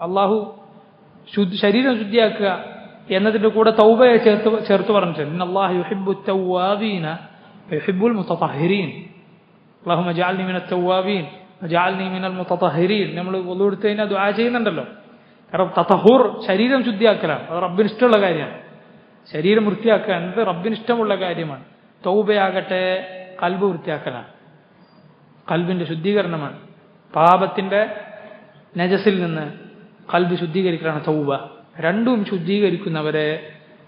അള്ളാഹു ശരീരം ശുദ്ധിയാക്കുക എന്നതിൻ്റെ കൂടെ തൗബയെ ചേർത്ത് പറഞ്ഞിട്ടുണ്ട്. അല്ലാഹു യുഹിബ്ബു തവ്വാബീന വയുഹിബ്ബുൽ മുതതഹിരീൻ. അല്ലാഹുമ്മ ജഅൽനി മിനൽ തവ്വാബീൻ വജഅൽനി മിനൽ മുതതഹിരീൻ. നമ്മൾ വുളു എടുത്ത് കഴിഞ്ഞാൽ ദുആ ചെയ്യുന്നുണ്ടല്ലോ. കാരണം തതഹുർ ശരീരം ശുദ്ധിയാക്കലാണ്, അത് റബ്ബിന് ഇഷ്ടമുള്ള കാര്യമാണ്. ശരീരം വൃത്തിയാക്കുക എന്നത് റബ്ബിന് ഇഷ്ടമുള്ള കാര്യമാണ്. തൗബയാകട്ടെ ഖൽബ് വൃത്തിയാക്കലാണ്, ഖൽബിൻ്റെ ശുദ്ധീകരണമാണ്. പാപത്തിൻ്റെ നജസിൽ നിന്ന് ഖൽബ് ശുദ്ധീകരിക്കലാണ് തൗബ. രണ്ടും ശുദ്ധീകരിക്കുന്നവരെ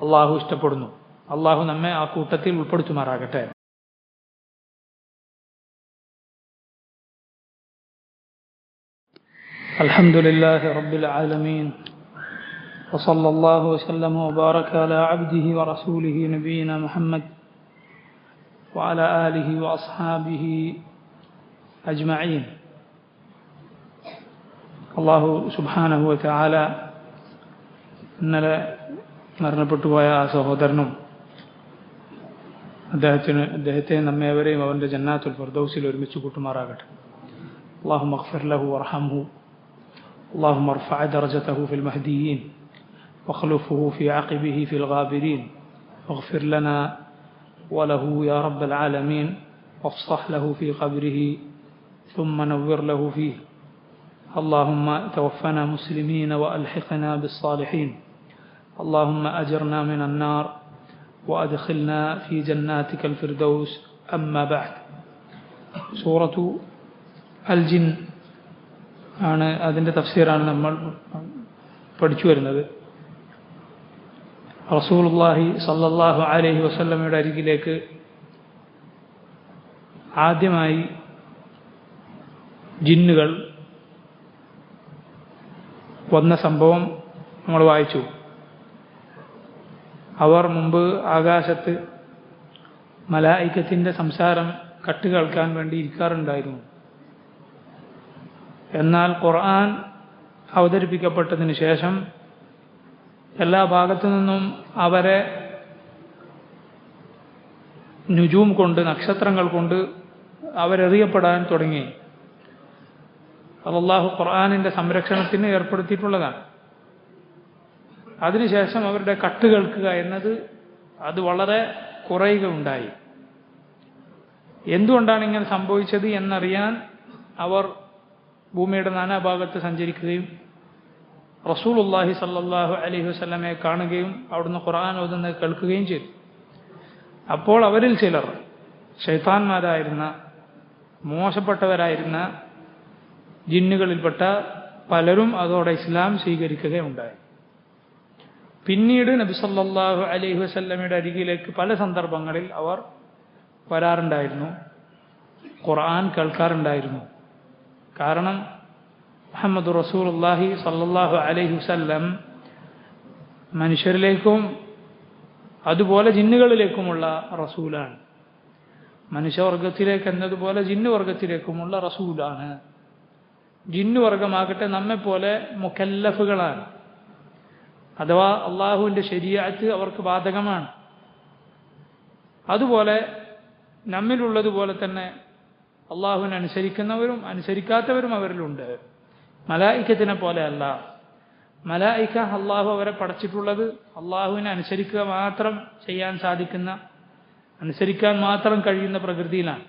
അള്ളാഹു ഇഷ്ടപ്പെടുന്നു. അള്ളാഹു നമ്മെ ആ കൂട്ടത്തിൽ ഉൾപ്പെടുത്തുമാറാകട്ടെ. അൽഹംദുലില്ലാഹി റബ്ബിൽ ആലമീൻ വസല്ലല്ലാഹു വസല്ലമ വബാറക അലാ അബ്ദിഹി വറസൂലിഹി നബിയിനാ മുഹമ്മദ് വഅലാ ആലിഹി വഅസ്ഹാബിഹി അജ്മഈൻ. അള്ളാഹു സുബ്ഹാനഹു വതആല ഇന്നലെ മരണപ്പെട്ടുപോയ ആ സഹോദരനും അദ്ദേഹത്തെ നമ്മേവരെയും അവൻ്റെ ജന്നാത്തുൽ ഫിർദൗസിൽ ഒരുമിച്ച് കൂട്ടുമാറാകട്ടെ. അല്ലാഹുമ്മ ഗ്ഫിർ ലഹു വർഹംഹു اللهم ارفع درجته في المهديين واخلفه في عقبه في الغابرين واغفر لنا وله يا رب العالمين وافصح له في قبره ثم نور له فيه. اللهم توفنا مسلمين وألحقنا بالصالحين. اللهم أجرنا من النار وأدخلنا في جناتك الفردوس. أما بعد. سورة الجن ആണ് അതിൻ്റെ തഫ്സീറാണ് നമ്മൾ പഠിച്ചു വരുന്നത്. റസൂലുള്ളാഹി സ്വല്ലല്ലാഹു അലൈഹി വസല്ലമയുടെ അരികിലേക്ക് ആദ്യമായി ജിന്നുകൾ വന്ന സംഭവം നമ്മൾ വായിച്ചു. അവർ മുമ്പ് ആകാശത്ത് മലായികത്തിൻ്റെ സംസാരം കേൾക്കാൻ വേണ്ടി ഇരിക്കാറുണ്ടായിരുന്നു. എന്നാൽ ഖുർആൻ അവതരിപ്പിക്കപ്പെട്ടതിന് ശേഷം എല്ലാ ഭാഗത്തു നിന്നും അവരെ നുജൂം കൊണ്ട്, നക്ഷത്രങ്ങൾ കൊണ്ട് അവരെറിയപ്പെടാൻ തുടങ്ങി. അല്ലാഹു ഖുർആനിൻ്റെ സംരക്ഷണത്തിന് ഏർപ്പെടുത്തിയിട്ടുള്ളതാണ്. അതിനുശേഷം അവരുടെ കട്ട് കേൾക്കുക എന്നത് അത് വളരെ കുറയുകയുണ്ടായി. എന്തുകൊണ്ടാണ് ഇങ്ങനെ സംഭവിച്ചത് എന്നറിയാൻ അവർ ഭൂമിയുടെ നാനാഭാഗത്ത് സഞ്ചരിക്കുകയും റസൂലുള്ളാഹി സ്വല്ലല്ലാഹു അലൈഹി വസല്ലമയെ കാണുകയും അവിടുന്ന് ഖുർആൻ ഓതുന്നത് കേൾക്കുകയും ചെയ്തു. അപ്പോൾ അവരിൽ ചിലർ ശൈത്താന്മാരായിരുന്ന, മോശപ്പെട്ടവരായിരുന്ന ജിന്നുകളിൽപ്പെട്ട പലരും അതോടെ ഇസ്ലാം സ്വീകരിക്കുകയുണ്ടായി. പിന്നീട് നബി സല്ലല്ലാഹു അലൈഹി വസല്ലമയുടെ അരികിലേക്ക് പല സന്ദർഭങ്ങളിൽ അവർ വരാറുണ്ടായിരുന്നു, ഖുർആൻ കേൾക്കാറുണ്ടായിരുന്നു. കാരണം മുഹമ്മദ് റസൂലുള്ളാഹി സ്വല്ലല്ലാഹു അലൈഹി വസല്ലം മനുഷ്യരിലേക്കും അതുപോലെ ജിന്നുകളിലേക്കുമുള്ള റസൂലാണ്. മനുഷ്യവർഗത്തിലേക്ക് എന്നതുപോലെ ജിന്നുവർഗത്തിലേക്കുമുള്ള റസൂലാണ്. ജിന്നുവർഗമാകട്ടെ നമ്മെപ്പോലെ മുക്കല്ലഫുകളാണ്, അഥവാ അള്ളാഹുവിൻ്റെ ശരീഅത്ത് അവർക്ക് ബാധകമാണ്. അതുപോലെ നമ്മിലുള്ളതുപോലെ തന്നെ അള്ളാഹുവിനെ അനുസരിക്കുന്നവരും അനുസരിക്കാത്തവരും അവരിലുണ്ട്. മലായിക്കത്തിനെ പോലെ അല്ല. മലായിക്ക അള്ളാഹു അവരെ പടച്ചിട്ടുള്ളത് അള്ളാഹുവിനെ അനുസരിക്കുക മാത്രം ചെയ്യാൻ സാധിക്കുന്ന, അനുസരിക്കാൻ മാത്രം കഴിയുന്ന പ്രകൃതിയിലാണ്.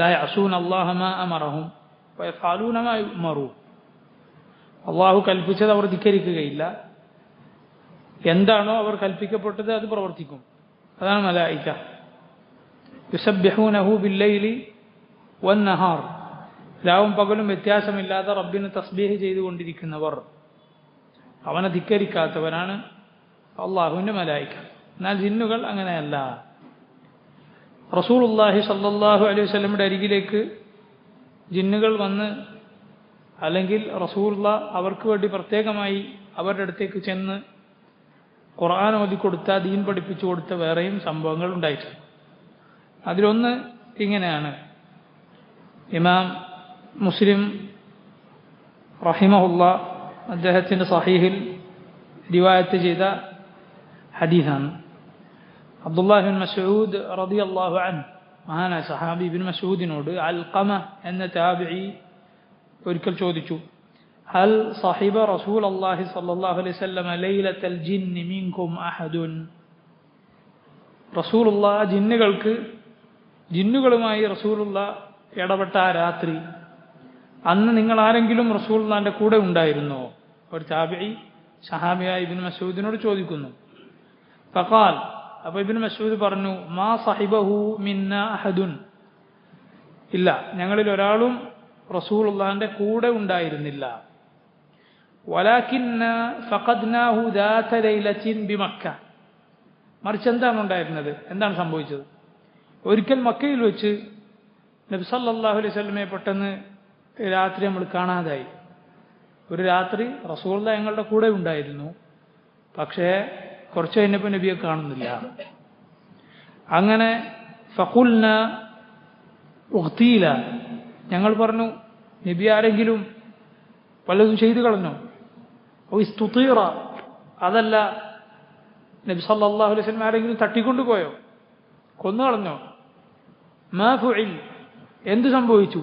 ലാ യഅസൂന അല്ലാഹ മാ അമറഹും വയഫഅലൂന മാ യുഅ്മറൂൻ. അള്ളാഹു കൽപ്പിച്ചത് അവർ ധിക്കരിക്കുകയില്ല, എന്താണോ അവർ കൽപ്പിക്കപ്പെട്ടത് അത് പ്രവർത്തിക്കും. അതാണ് മലായിക്ക. യുസബ്ബിഹൂനഹു ബില്ലൈലി വന്നഹാർ. രാവും പകലും വ്യത്യാസമില്ലാതെ റബ്ബിന് തസ്ബീഹ് ചെയ്തുകൊണ്ടിരിക്കുന്നവർ, അവനെ ധിക്കരിക്കാത്തവരാണ് അള്ളാഹുവിൻ്റെ മലായിക്ക. എന്നാൽ ജിന്നുകൾ അങ്ങനെയല്ല. റസൂലുള്ളാഹി സ്വല്ലല്ലാഹു അലൈഹി വസല്ലമയുടെ അരികിലേക്ക് ജിന്നുകൾ വന്ന്, അല്ലെങ്കിൽ റസൂലുള്ള അവർക്ക് വേണ്ടി പ്രത്യേകമായി അവരുടെ അടുത്തേക്ക് ചെന്ന് ഖുർആൻ ഓതിക്കൊടുത്ത, ദീൻ പഠിപ്പിച്ചു കൊടുത്ത വേറെയും സംഭവങ്ങൾ ഉണ്ടായിട്ടുണ്ട്. അതിലൊന്ന് ഇങ്ങനെയാണ്. ഇമാം മുസ്ലിം റഹിമഹുല്ലാ അദ്ദേഹത്തിൻ്റെ സഹീഹിൽ റിവായത്ത് ചെയ്ത ഹദീസാണ്. അബ്ദുല്ലാഹി ബിൻ മസ്ഊദ് റളിയല്ലാഹു അൻഹു, മഹാനായ സഹാബി ഇബ്നു മസ്ഊദിനോട് അൽഖമ എന്ന താബിഈ ഒരിക്കൽ ചോദിച്ചു, ഹൽ സഹിബ റസൂലുള്ളാഹി സ്വല്ലല്ലാഹു അലൈഹി വസല്ലം ലൈലത്തൽ ജിന്നി മിൻകും അഹദുൻ. റസൂലുള്ളാഹ് ജിന്നുകളുമായി റസൂലുള്ള ഇടപെട്ട ആ രാത്രി അന്ന് നിങ്ങൾ ആരെങ്കിലും റസൂലുള്ളാഹിന്റെ കൂടെ ഉണ്ടായിരുന്നോ? ഒരു താബിഈ സഹാബിയായ ഇബ്നു മസ്ഊദിനോട് ചോദിക്കുന്നു. ഫഖാൽ, അപ്പോൾ ഇബ്നു മസ്ഊദ് പറഞ്ഞു, മാ സഹിബഹു മിന്നാ അഹദുൻ, ഇല്ല, ഞങ്ങളിൽ ഒരാളും റസൂലുള്ളാഹിന്റെ കൂടെ ഉണ്ടായിരുന്നില്ല. വലാകിന്ന ഫഖദ്നാഹു ദാത ലൈലത്തിൻ ബിമക്ക, മറിച്ച് എന്താണ് ഉണ്ടായിരുന്നത്, എന്താണ് സംഭവിച്ചത്? ഒരിക്കൽ മക്കയിൽ വെച്ച് നബി സല്ലല്ലാഹു അലൈഹി വസല്ലമയെ പെട്ടെന്ന് രാത്രി നമ്മൾ കാണാതായി. ഒരു രാത്രി റസൂലുള്ളാഹി ഞങ്ങളുടെ കൂടെ ഉണ്ടായിരുന്നു, പക്ഷേ കുറച്ച് കഴിഞ്ഞപ്പോൾ നബിയെ കാണുന്നില്ല. അങ്ങനെ ഫഖുൽന ഉഖ്തീല, ഞങ്ങൾ പറഞ്ഞു, നബി ആരെങ്കിലും വല്ലതും ചെയ്തു കളഞ്ഞോ? ഓ ഇസ്തുതീറ, അതല്ല നബി സല്ലല്ലാഹു അലൈഹി വസല്ലം ആരെങ്കിലും തട്ടിക്കൊണ്ടുപോയോ, കൊന്നു കളഞ്ഞോ? മാ ഫുഇൽ, എന്ത് സംഭവിച്ചു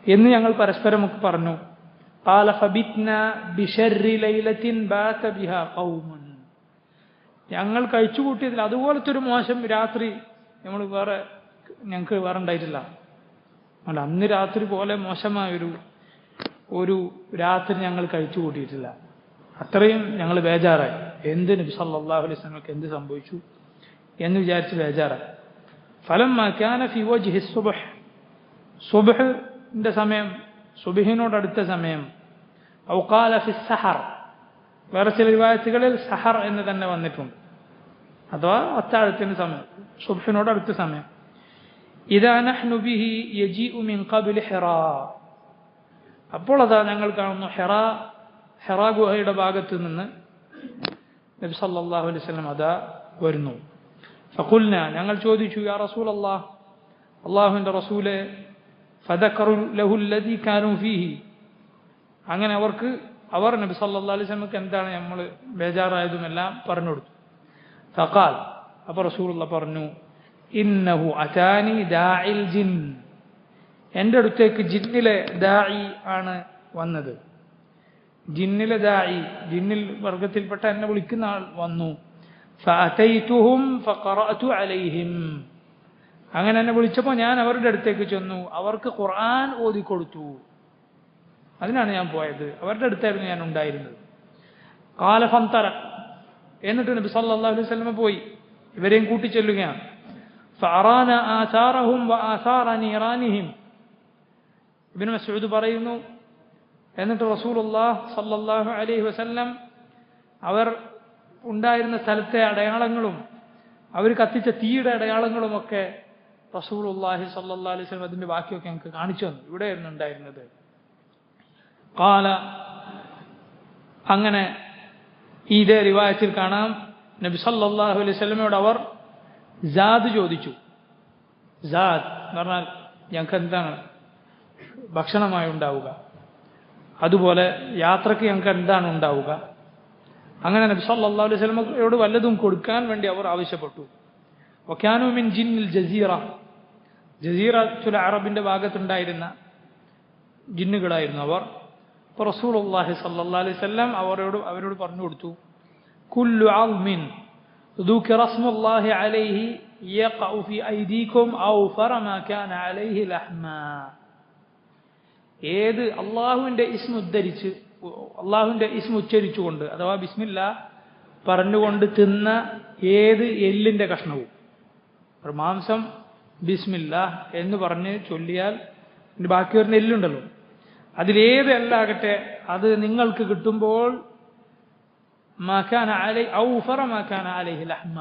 എന്ന് ഞങ്ങൾ പരസ്പരം പറഞ്ഞു. ഖാല ഫബിത്ന ബിശർരി ലൈലത്തിൻ ബാത ബിഹാ ഖൗമുൻ, ഞങ്ങൾ കഴിച്ചുകൂട്ടിയതിൽ അതുപോലത്തെ ഒരു മോശം രാത്രി ഞങ്ങൾക്ക് വേറെ ഉണ്ടായിട്ടില്ല. അല്ല, അന്ന് രാത്രി പോലെ മോശമായൊരു രാത്രി ഞങ്ങൾ കഴിച്ചു കൂട്ടിയിട്ടില്ല. അത്രയും ഞങ്ങൾ ബേജാറായി. എന്ത് നബി സല്ലല്ലാഹു അലൈഹി വസല്ലമക്ക് എന്ത് സംഭവിച്ചു എന്ന് വിചാരിച്ച് ബേജാറായി. ഫലമ്മ കാന ഫി വജ്ഹി സുബ്ഹ്, സുബ്ഹിന്റെ സമയം, സുബ്ഹിനോടടുത്ത സമയം, ഔ ഖാല ഫി സഹർ, വേറെ ചില റിവായത്തുകളിൽ സഹർ എന്ന് തന്നെ വന്നിട്ടുണ്ട്, അഥവാ അത്താഴത്തിന് സമയം, സുബ്ഹിനോടടുത്ത സമയം. ഇദാ നഹ്നു ബിഹി യജീഉ മിൻ ഖബ്ലി ഹിറാ, അപ്പോൾ അതാ ഞങ്ങൾ കാണുന്നു ഹിറാ ഗുഹയുടെ ഭാഗത്ത് നിന്ന് നബി സല്ലല്ലാഹു അലൈഹി വസല്ലം അതാ വരുന്നു. ഫഖുൽന, ഞങ്ങൾ ചോദിച്ചു, യാ റസൂലല്ലാഹ്, അല്ലാഹുവിൻ്റെ റസൂലേ, ഫദക്കറു ലഹു അല്ലദീ കാനൂ ഫീഹി, അങ്ങനെ അവർ നബി സല്ലല്ലാഹു അലൈഹി വസല്ലമക്ക് എന്താണ് നമ്മൾ ബേജാറായതുമെല്ലാം പറഞ്ഞു കൊടുത്തു. ഫഖാൽ, അപ്പോൾ റസൂലുള്ളാഹി പറഞ്ഞു, ഇന്നഹു അതാനി ദാഇൽ ജിൻ, എൻ്റെ അടുത്തേക്ക് ജിന്നിലെ ദാഇ ആണ് വന്നത്. ജിന്നിലെ ദാഇ, ജിന്നിൽ വർഗത്തിൽപ്പെട്ട എന്നെ വിളിക്കുന്ന ആൾ വന്നു. ഫഅതൈതുഹും ഫഖറഅതു അലൈഹിം, അങ്ങനെ എന്നെ വിളിച്ചപ്പോൾ ഞാൻ അവരുടെ അടുത്തേക്ക് ചെന്നു, അവർക്ക് ഖുർആൻ ഓതിക്കൊടുത്തു. അതിനാണ് ഞാൻ പോയത്, അവരുടെ അടുത്തായിരുന്നു ഞാൻ ഉണ്ടായിരുന്നത്. ഖാല ഫന്തറ, എന്നിട്ട് നബി സല്ലല്ലാഹു അലൈഹി വസല്ലം പോയി, ഇവരെയും കൂട്ടിച്ചെല്ലുകയാണ്. ഫഅറാന ആസാറഹും വആസാറ നീറാനിഹിം, ഇബ്നു മസ്ഊദ് പറയുന്നു, എന്നിട്ട് റസൂലുള്ളാഹി സല്ലല്ലാഹു അലൈഹി വസല്ലം അവർ ഉണ്ടായിരുന്ന സ്ഥലത്തെ അടയാളങ്ങളും അവർ കത്തിച്ച തീയുടെ അടയാളങ്ങളുമൊക്കെ റസൂലുള്ളാഹി സല്ലല്ലാഹു അലൈഹി വസല്ലം അതിൻ്റെ ബാക്കിയൊക്കെ ഞങ്ങൾക്ക് കാണിച്ചു തന്നു. ഇവിടെയായിരുന്നു ഉണ്ടായിരുന്നത്. ഖാല, അങ്ങനെ ഇതേ റിവായത്തിൽ കാണാം, നബി സല്ലല്ലാഹു അലൈഹി വസല്ലമയോട് അവർ സാദ് ചോദിച്ചു. സാദ് എന്ന് പറഞ്ഞാൽ ഞങ്ങൾക്ക് എന്താണ് ഭക്ഷണമായി ഉണ്ടാവുക, അതുപോലെ യാത്രയ്ക്ക് ഞങ്ങൾക്ക് എന്താണ് ഉണ്ടാവുക. അങ്ങനെ നബി സല്ലല്ലാഹു അലൈഹി വസല്ലമയോട് വല്ലതും കൊടുക്കാൻ വേണ്ടി അവർ ആവശ്യപ്പെട്ടു. വകാനൂ മിൻ ജിന്നിൽ ജസീറ, ജസീറത്തുൽ അറബിന്റെ ഭാഗത്തുണ്ടായിരുന്ന ജിന്നുകളായിരുന്നു അവർ. അപ്പോൾ റസൂലുള്ളാഹി സല്ലല്ലാഹു അലൈഹി വസല്ലം അവരോട് പറഞ്ഞു കൊടുത്തു, കുല്ലു അൽമിൻ ദുകിറ സ്മുല്ലാഹി അലൈഹി യഖഉ ഫി ഐദീകും ഔഫറ മാ കാന അലൈഹി ലഹ്മാ, ഏത് അള്ളാഹുവിൻ്റെ ഇസ്മ ഉദ്ധരിച്ച്, അള്ളാഹുവിൻ്റെ ഇസ്മ ഉച്ചരിച്ചുകൊണ്ട്, അഥവാ ബിസ്മില്ലാ പറഞ്ഞുകൊണ്ട് തിന്ന ഏത് എല്ലിൻ്റെ കഷ്ണവും, ഒരു മാംസം ബിസ്മില്ലാ എന്ന് പറഞ്ഞ് ചൊല്ലിയാൽ ബാക്കി വരുന്ന എല്ലുണ്ടല്ലോ, അതിലേത് എല്ലാകട്ടെ അത് നിങ്ങൾക്ക് കിട്ടുമ്പോൾ ഔഫറ മാ കാന അലൈഹി ലഹ്മ,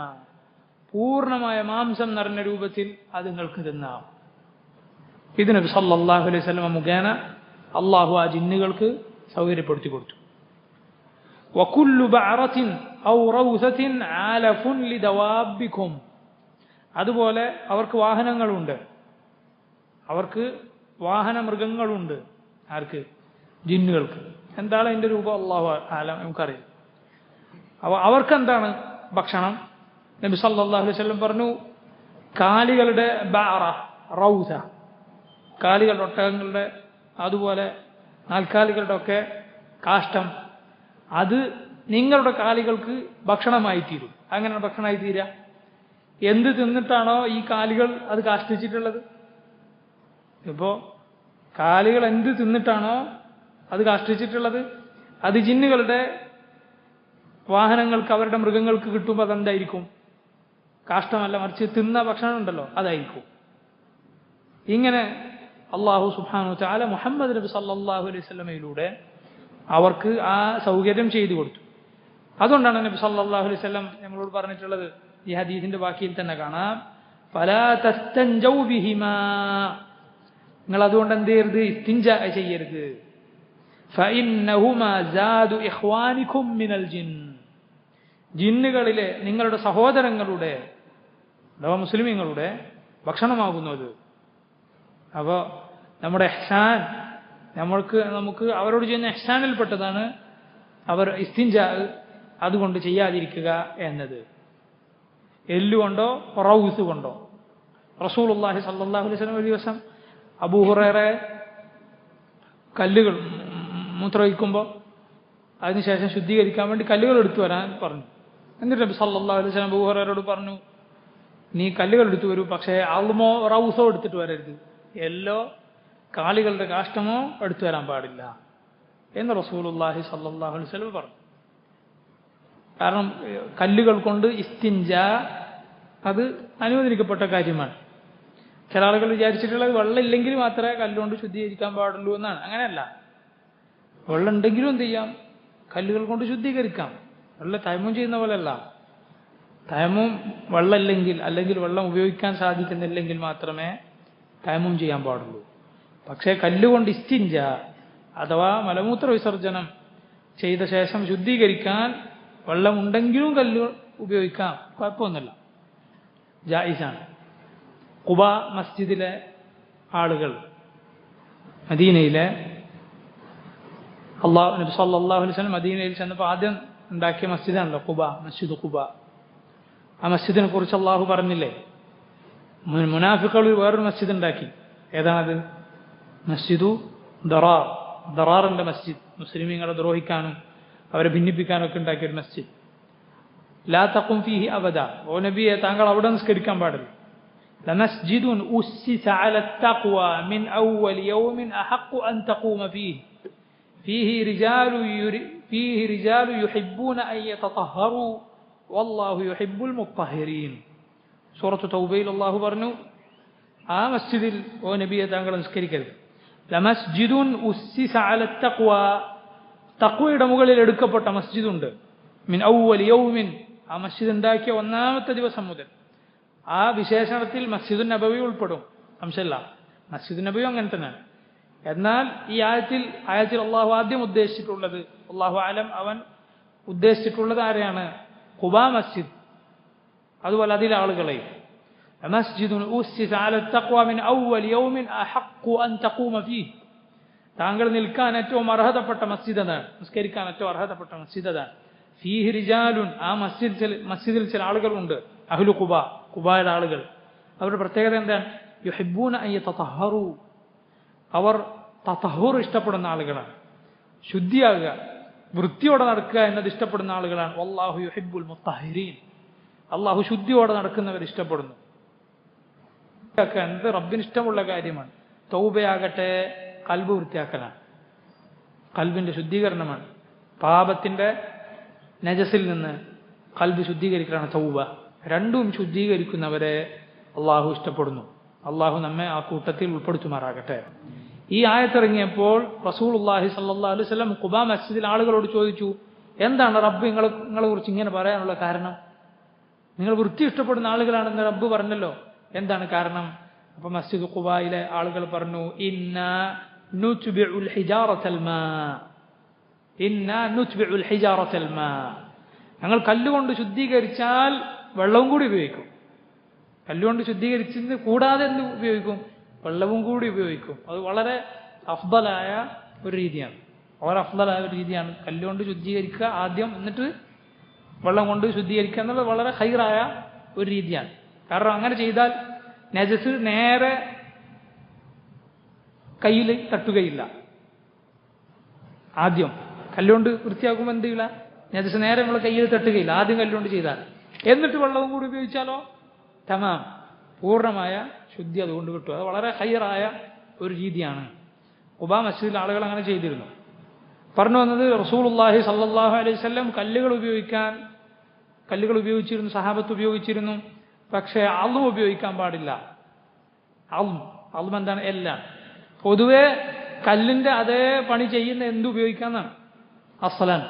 പൂർണ്ണമായ മാംസം നിറഞ്ഞ രൂപത്തിൽ അത് നിങ്ങൾക്ക് തിന്നാം. ഇത് നബി സല്ലല്ലാഹു അലൈഹി വസല്ലം മുഖേന അള്ളാഹു ആ ജിന്നുകൾക്ക് സൗകര്യപ്പെടുത്തി കൊടുത്തു. വകുല്ലു ബഅറത്തിൻ ഔ റൗസത്തിൻ ആലഫുൻ ലിദവാബിക്കും, അതുപോലെ അവർക്ക് വാഹനങ്ങളുണ്ട്, അവർക്ക് വാഹന മൃഗങ്ങളുണ്ട്. ആർക്ക്? ജിന്നുകൾക്ക്. എന്താണ് അതിൻ്റെ രൂപം അള്ളാഹു ആലം, നമുക്കറിയാം. അവർക്ക് എന്താണ് ഭക്ഷണം? നബി സല്ലല്ലാഹു അലൈഹി വസല്ലം പറഞ്ഞു, കാലികളുടെ ബഅറ, റൗസ, കാലികളുടെ ഒട്ടകങ്ങളുടെ, അതുപോലെ നാൽക്കാലികളുടെ ഒക്കെ കാഷ്ടം അത് നിങ്ങളുടെ കാലികൾക്ക് ഭക്ഷണമായി തീരും. അങ്ങനെ ഭക്ഷണമായി തീരുക, എന്ത് തിന്നിട്ടാണോ ഈ കാലികൾ അത് കാഷ്ടിച്ചിട്ടുള്ളത്? ഇപ്പോൾ കാലികൾ എന്ത് തിന്നിട്ടാണോ അത് കാഷ്ടിച്ചിട്ടുള്ളത്, അത് ജിന്നുകളുടെ വാഹനങ്ങൾക്ക് അവരുടെ മൃഗങ്ങൾക്ക് കിട്ടുമ്പോൾ അതെന്തായിരിക്കും? കാഷ്ടമല്ല, മറിച്ച് തിന്ന ഭക്ഷണം ഉണ്ടല്ലോ അതായിരിക്കും. ഇങ്ങനെ അള്ളാഹു സുബ്ഹാനഹു വ തആല മുഹമ്മദ് നബി സല്ലല്ലാഹു അലൈഹി വസല്ലമയിലൂടെ അവർക്ക് ആ സൗകര്യം ചെയ്തു കൊടുത്തു. അതുകൊണ്ടാണ് നബി സല്ലല്ലാഹു അലൈഹി വസല്ലം നമ്മളോട് പറഞ്ഞിട്ടുള്ളത്, ഈ ഹദീസിന്റെ ബാക്കിയിൽ തന്നെ കാണാം, ഫലാ തസ്തൻജൗ ബിഹിമാ, നിങ്ങൾ അതുകൊണ്ട് എന്ത് ചെയ്യരുത്? ഇസ്തിൻജാ ചെയ്യരുത്. ഫഇന്നഹുമാ സാദു ഇഖ്വാനികും മിനൽ ജിൻ, ജിന്നുകളിലെ നിങ്ങളുടെ സഹോദരങ്ങളുടെ അഥവാ മുസ്ലിമീങ്ങളുടെ ഭക്ഷണമാകുന്നത്. അപ്പോൾ നമ്മുടെ ഇഹ്സാൻ, നമുക്ക് അവരോട് ചെയ്യുന്ന ഇഹ്സാനിൽപ്പെട്ടതാണ് അവർ ഇസ്തിൻജാ അതുകൊണ്ട് ചെയ്യാതിരിക്കുക എന്നത്. എല്ലുകൊണ്ടോ റൗസ് കൊണ്ടോ. റസൂലുള്ളാഹി സ്വല്ലല്ലാഹു അലൈഹി വസല്ലം ഒരു ദിവസം അബൂ ഹുറൈറ കല്ലുകൾ മൂത്രമൊഴിക്കുമ്പോൾ അതിനുശേഷം ശുദ്ധീകരിക്കാൻ വേണ്ടി കല്ലുകൾ എടുത്തു വരാൻ പറഞ്ഞു. എന്നിട്ട് നബി സല്ലല്ലാഹു അലൈഹി വസല്ലം അബൂ ഹുറൈറയോട് പറഞ്ഞു, നീ കല്ലുകൾ എടുത്തു വരൂ, പക്ഷേ അൾമോ റൗസോ എടുത്തിട്ട് വരരുത്, എല്ലോ കാലികളുടെ കാഷ്ടമോ എടുത്തു വരാൻ പാടില്ല എന്ന് റസൂലുള്ളാഹി സ്വല്ലല്ലാഹു അലൈഹി വസല്ലം പറഞ്ഞു. കാരണം കല്ലുകൾ കൊണ്ട് ഇസ്തിൻജ അത് അനുവദിക്കപ്പെട്ട കാര്യമാണ്. ചില ആളുകൾ വിചാരിച്ചിട്ടുള്ളത് വെള്ളം ഇല്ലെങ്കിൽ മാത്രമേ കല്ലുകൊണ്ട് ശുദ്ധീകരിക്കാൻ പാടുള്ളൂ എന്നാണ്. അങ്ങനെയല്ല, വെള്ളം ഉണ്ടെങ്കിലും എന്ത് ചെയ്യാം? കല്ലുകൾ കൊണ്ട് ശുദ്ധീകരിക്കാം. വെള്ളം തയമ്മം ചെയ്യുന്ന പോലെയല്ല. തയമ്മം വെള്ളമില്ലെങ്കിൽ അല്ലെങ്കിൽ വെള്ളം ഉപയോഗിക്കാൻ സാധിക്കുന്നില്ലെങ്കിൽ മാത്രമേ തയമ്മം ചെയ്യാൻ പാടുള്ളൂ. പക്ഷേ കല്ലുകൊണ്ട് ഇസ്തിൻജ അഥവാ മലമൂത്ര വിസർജനം ചെയ്ത ശേഷം ശുദ്ധീകരിക്കാൻ വെള്ളമുണ്ടെങ്കിലും കല്ല് ഉപയോഗിക്കാം, കുഴപ്പമൊന്നുമില്ല, ജായിസാണ്. ഖുബ മസ്ജിദിലെ ആളുകൾ, മദീനയിലെ നബി സല്ലല്ലാഹു അലൈഹി വസല്ലം മദീനയിൽ ചെന്നപ്പോൾ ആദ്യം ഉണ്ടാക്കിയ മസ്ജിദാണല്ലോ ഖുബ, മസ്ജിദ് ഖുബ. ആ മസ്ജിദിനെ കുറിച്ച് അള്ളാഹു പറഞ്ഞില്ലേ, മുനാഫിഖുകൾ വേറൊരു മസ്ജിദ് ഉണ്ടാക്കി. ഏതാണത്? മസ്ജിദു ദറാർ, ദറാറിന്റെ മസ്ജിദ്. മുസ്ലിമീങ്ങളെ ദ്രോഹിക്കാനും അവരെ ഭിന്നിപ്പിക്കാനും ഒക്കെ ഉണ്ടാക്കിയൊരു മസ്ജിദ്. ലാ തഖും ഫീഹി അബദ, ഓ നബിയെ താങ്കൾ അവിടെ നിസ്കരിക്കാൻ പാടില്ല. ലമസ്ജിദുൻ ഉസ്സിസ അല തഖ്വ മിൻ അവ്വൽ യൗമിൻ അഹഖു അൻ തഖൂമ ഫീഹി റിജാലു യുഹിബ്ബൂന അൻ യതതഹറു വല്ലാഹു യുഹിബ്ബുൽ മുത്തഹിരീൻ. സൂറത്തു തൗബയിൽ അല്ലാഹു പറഞ്ഞു, ആ മസ്ജിദിൽ ഓ നബിയെ താങ്കൾ നിസ്കരിക്കരുത്. ലമസ്ജിദുൻ ഉസ്സിസ അല തഖ്വ, തഖ്വയുടെ മുകളിൽ എടുക്കപ്പെട്ട മസ്ജിദുണ്ട്. മിൻ അവ്വൽ യൗമിൻ, ആ മസ്ജിദ് ഉണ്ടാക്കിയ ഒന്നാമത്തെ ദിവസം മുതൽ. ആ വിശേഷണത്തിൽ മസ്ജിദുൻ നബവി ഉൾപ്പെടും, സംശയമില്ല. മസ്ജിദുൻ നബവി അങ്ങനെ തന്നെയാണ്. എന്നാൽ ഈ ആയത്തിൽ അള്ളാഹു ആദ്യം ഉദ്ദേശിച്ചിട്ടുള്ളത്, അള്ളാഹു ആലം, അവൻ ഉദ്ദേശിച്ചിട്ടുള്ളത് ആരെയാണ്? ഖുബ മസ്ജിദ്, അതുപോലെ അതിലെ ആളുകളെയും. മസ്ജിദുൻ ഉസ്സിസ അല തഖ്വ മിൻ അവ്വൽ യൗമിൻ അഹഖു അൻ തഖൂമ ഫീഹി, താങ്കൾ നിൽക്കാൻ ഏറ്റവും അർഹതപ്പെട്ട മസ്ജിദ് അതാണ്, നിസ്കരിക്കാൻ ഏറ്റവും അർഹതപ്പെട്ട മസ്ജിദ് അതാണ്. ഫീഹി റിജാലുൻ, ആ മസ്ജിദിൽ ചില ആളുകളുണ്ട്, അഹ്ലു ഖുബ, ഖുബയുടെ ആളുകൾ. അവരുടെ പ്രത്യേകത എന്താണ്? യുഹിബ്ബൂന അൻ യതതഹറു, അവർ തതഹുർ ഇഷ്ടപ്പെടുന്ന ആളുകളാണ്, ശുദ്ധിയാകുക, വൃത്തിയോടെ നടക്കുക എന്നത് ഇഷ്ടപ്പെടുന്ന ആളുകളാണ്. വല്ലാഹു യുഹിബ്ബുൽ മുത്തഹിരീൻ, അള്ളാഹു ശുദ്ധിയോടെ നടക്കുന്നവർ ഇഷ്ടപ്പെടുന്നു. എന്നത് റബ്ബിന് ഇഷ്ടമുള്ള കാര്യമാണ്. തൗബയാകട്ടെ കൽബ് വൃത്തിയാക്കലാണ്, കൽബിന്റെ ശുദ്ധീകരണമാണ്. പാപത്തിന്റെ നജസിൽ നിന്ന് കൽബ് ശുദ്ധീകരിക്കലാണ് തൗബ. രണ്ടും ശുദ്ധീകരിക്കുന്നവരെ അള്ളാഹു ഇഷ്ടപ്പെടുന്നു. അള്ളാഹു നമ്മെ ആ കൂട്ടത്തിൽ ഉൾപ്പെടുത്തുമാറാകട്ടെ. ഈ ആയത്തിറങ്ങിയപ്പോൾ റസൂലുള്ളാഹി സ്വല്ലല്ലാഹു അലൈഹി വസല്ലം ഖുബ മസ്ജിദിൽ ആളുകളോട് ചോദിച്ചു, എന്താണ് റബ്ബ് നിങ്ങളെ കുറിച്ച് ഇങ്ങനെ പറയാനുള്ള കാരണം? നിങ്ങൾ വൃത്തി ഇഷ്ടപ്പെടുന്ന ആളുകളാണെന്ന് റബ്ബ് പറഞ്ഞല്ലോ, എന്താണ് കാരണം? അപ്പൊ മസ്ജിദ് ഖുബയിലെ ആളുകൾ പറഞ്ഞു, ഇന്നാ നുത്ബിഉൽ ഹിജാറത്തൽ മാ, ഇന്നാ നുത്ബിഉൽ ഹിജാറത്തൽ മാ, ഞങ്ങൾ കല്ലുകൊണ്ട് ശുദ്ധീകരിച്ചാൽ വെള്ളവും കൂടി ഉപയോഗിക്കും. കല്ലുകൊണ്ട് ശുദ്ധീകരിച്ചത് കൂടാതെ എന്ത് ഉപയോഗിക്കും? വെള്ളവും കൂടി ഉപയോഗിക്കും. അത് വളരെ അഫ്ദലായ ഒരു രീതിയാണ്, വളരെ അഫ്ദലായ ഒരു രീതിയാണ്. കല്ലുകൊണ്ട് ശുദ്ധീകരിക്കുക ആദ്യം, എന്നിട്ട് വെള്ളം കൊണ്ട് ശുദ്ധീകരിക്കുക എന്നുള്ളത് വളരെ ഹൈറായ ഒരു രീതിയാണ്. കാരണം അങ്ങനെ ചെയ്താൽ നജസ് നേരെ കയ്യിൽ തട്ടുകയില്ല. ആദ്യം കല്ലുകൊണ്ട് വൃത്തിയാക്കുമ്പോൾ എന്ത് ചെയ്യില്ല, നജസ് നേരെ നമ്മൾ കയ്യിൽ തട്ടുകയില്ല, ആദ്യം കല്ലുകൊണ്ട് ചെയ്താൽ. എന്നിട്ട് വെള്ളവും കൂടി ഉപയോഗിച്ചാലോ തമാം, പൂർണ്ണമായ ശുദ്ധി അതുകൊണ്ട് കിട്ടും. അത് വളരെ ഹൈറായ ഒരു രീതിയാണ്. ഖുബാ മസ്ജിദിൽ ആളുകൾ അങ്ങനെ ചെയ്തിരുന്നു. പറഞ്ഞു വന്നത് റസൂലുള്ളാഹി സ്വല്ലല്ലാഹു അലൈഹി വസല്ലം കല്ലുകൾ ഉപയോഗിച്ചിരുന്നു, സഹാബത്ത് ഉപയോഗിച്ചിരുന്നു. പക്ഷേ അളും ഉപയോഗിക്കാൻ പാടില്ല. അളും എന്താണ്? എല്ലാം. പൊതുവെ കല്ലിന്റെ അതേ പണി ചെയ്യുന്ന എന്തുപയോഗിക്കാന്നാണ് അസ്സലാൻ.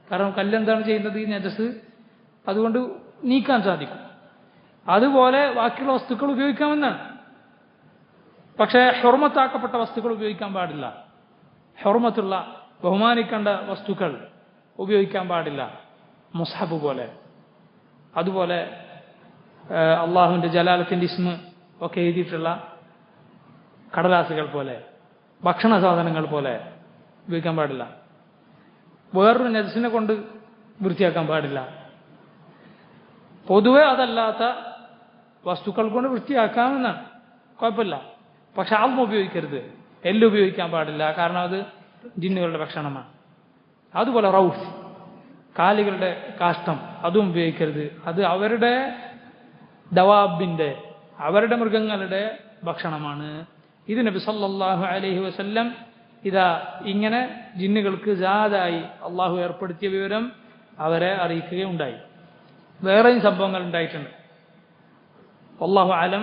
കാരണം കല്ലെന്താണ് ചെയ്യുന്നത്? ഈ നജസ് അതുകൊണ്ട് നീക്കാൻ സാധിക്കും. അതുപോലെ ബാക്കിയുള്ള വസ്തുക്കൾ ഉപയോഗിക്കാമെന്നാണ്. പക്ഷേ ഹുർമത്താക്കപ്പെട്ട വസ്തുക്കൾ ഉപയോഗിക്കാൻ പാടില്ല. ഹുർമത്തുള്ള ബഹുമാനിക്കേണ്ട വസ്തുക്കൾ ഉപയോഗിക്കാൻ പാടില്ല. മുസ്ഹബ് പോലെ, അതുപോലെ അള്ളാഹുവിൻ്റെ ജലാലത്തിൻ്റെ ഇസ്മ ഒക്കെ എഴുതിയിട്ടുള്ള കടലാസുകൾ പോലെ, ഭക്ഷണ സാധനങ്ങൾ പോലെ ഉപയോഗിക്കാൻ പാടില്ല. വേറൊരു നജസിനെ കൊണ്ട് വൃത്തിയാക്കാൻ പാടില്ല. പൊതുവെ അതല്ലാത്ത വസ്തുക്കൾ കൊണ്ട് വൃത്തിയാക്കാമെന്നാണ്, കുഴപ്പമില്ല. പക്ഷെ ആൽമ ഉപയോഗിക്കരുത്, എല്ലാം ഉപയോഗിക്കാൻ പാടില്ല, കാരണം അത് ജിന്നുകളുടെ ഭക്ഷണമാണ്. അതുപോലെ റൗഫ്, കാലികളുടെ കാഷ്ടം, അതും ഉപയോഗിക്കരുത്. അത് അവരുടെ ദവാബിൻ്റെ, അവരുടെ മൃഗങ്ങളുടെ ഭക്ഷണമാണ്. ഇത് നബി സല്ലല്ലാഹു അലൈഹി വസല്ലം ഇതാ ഇങ്ങനെ ജിന്നുകൾക്ക് ജാതായി അള്ളാഹു ഏർപ്പെടുത്തിയ വിവരം അവരെ അറിയിക്കുകയുണ്ടായി. വേറെയും സംഭവങ്ങൾ ഉണ്ടായിട്ടുണ്ട്. വല്ലാഹു അലം.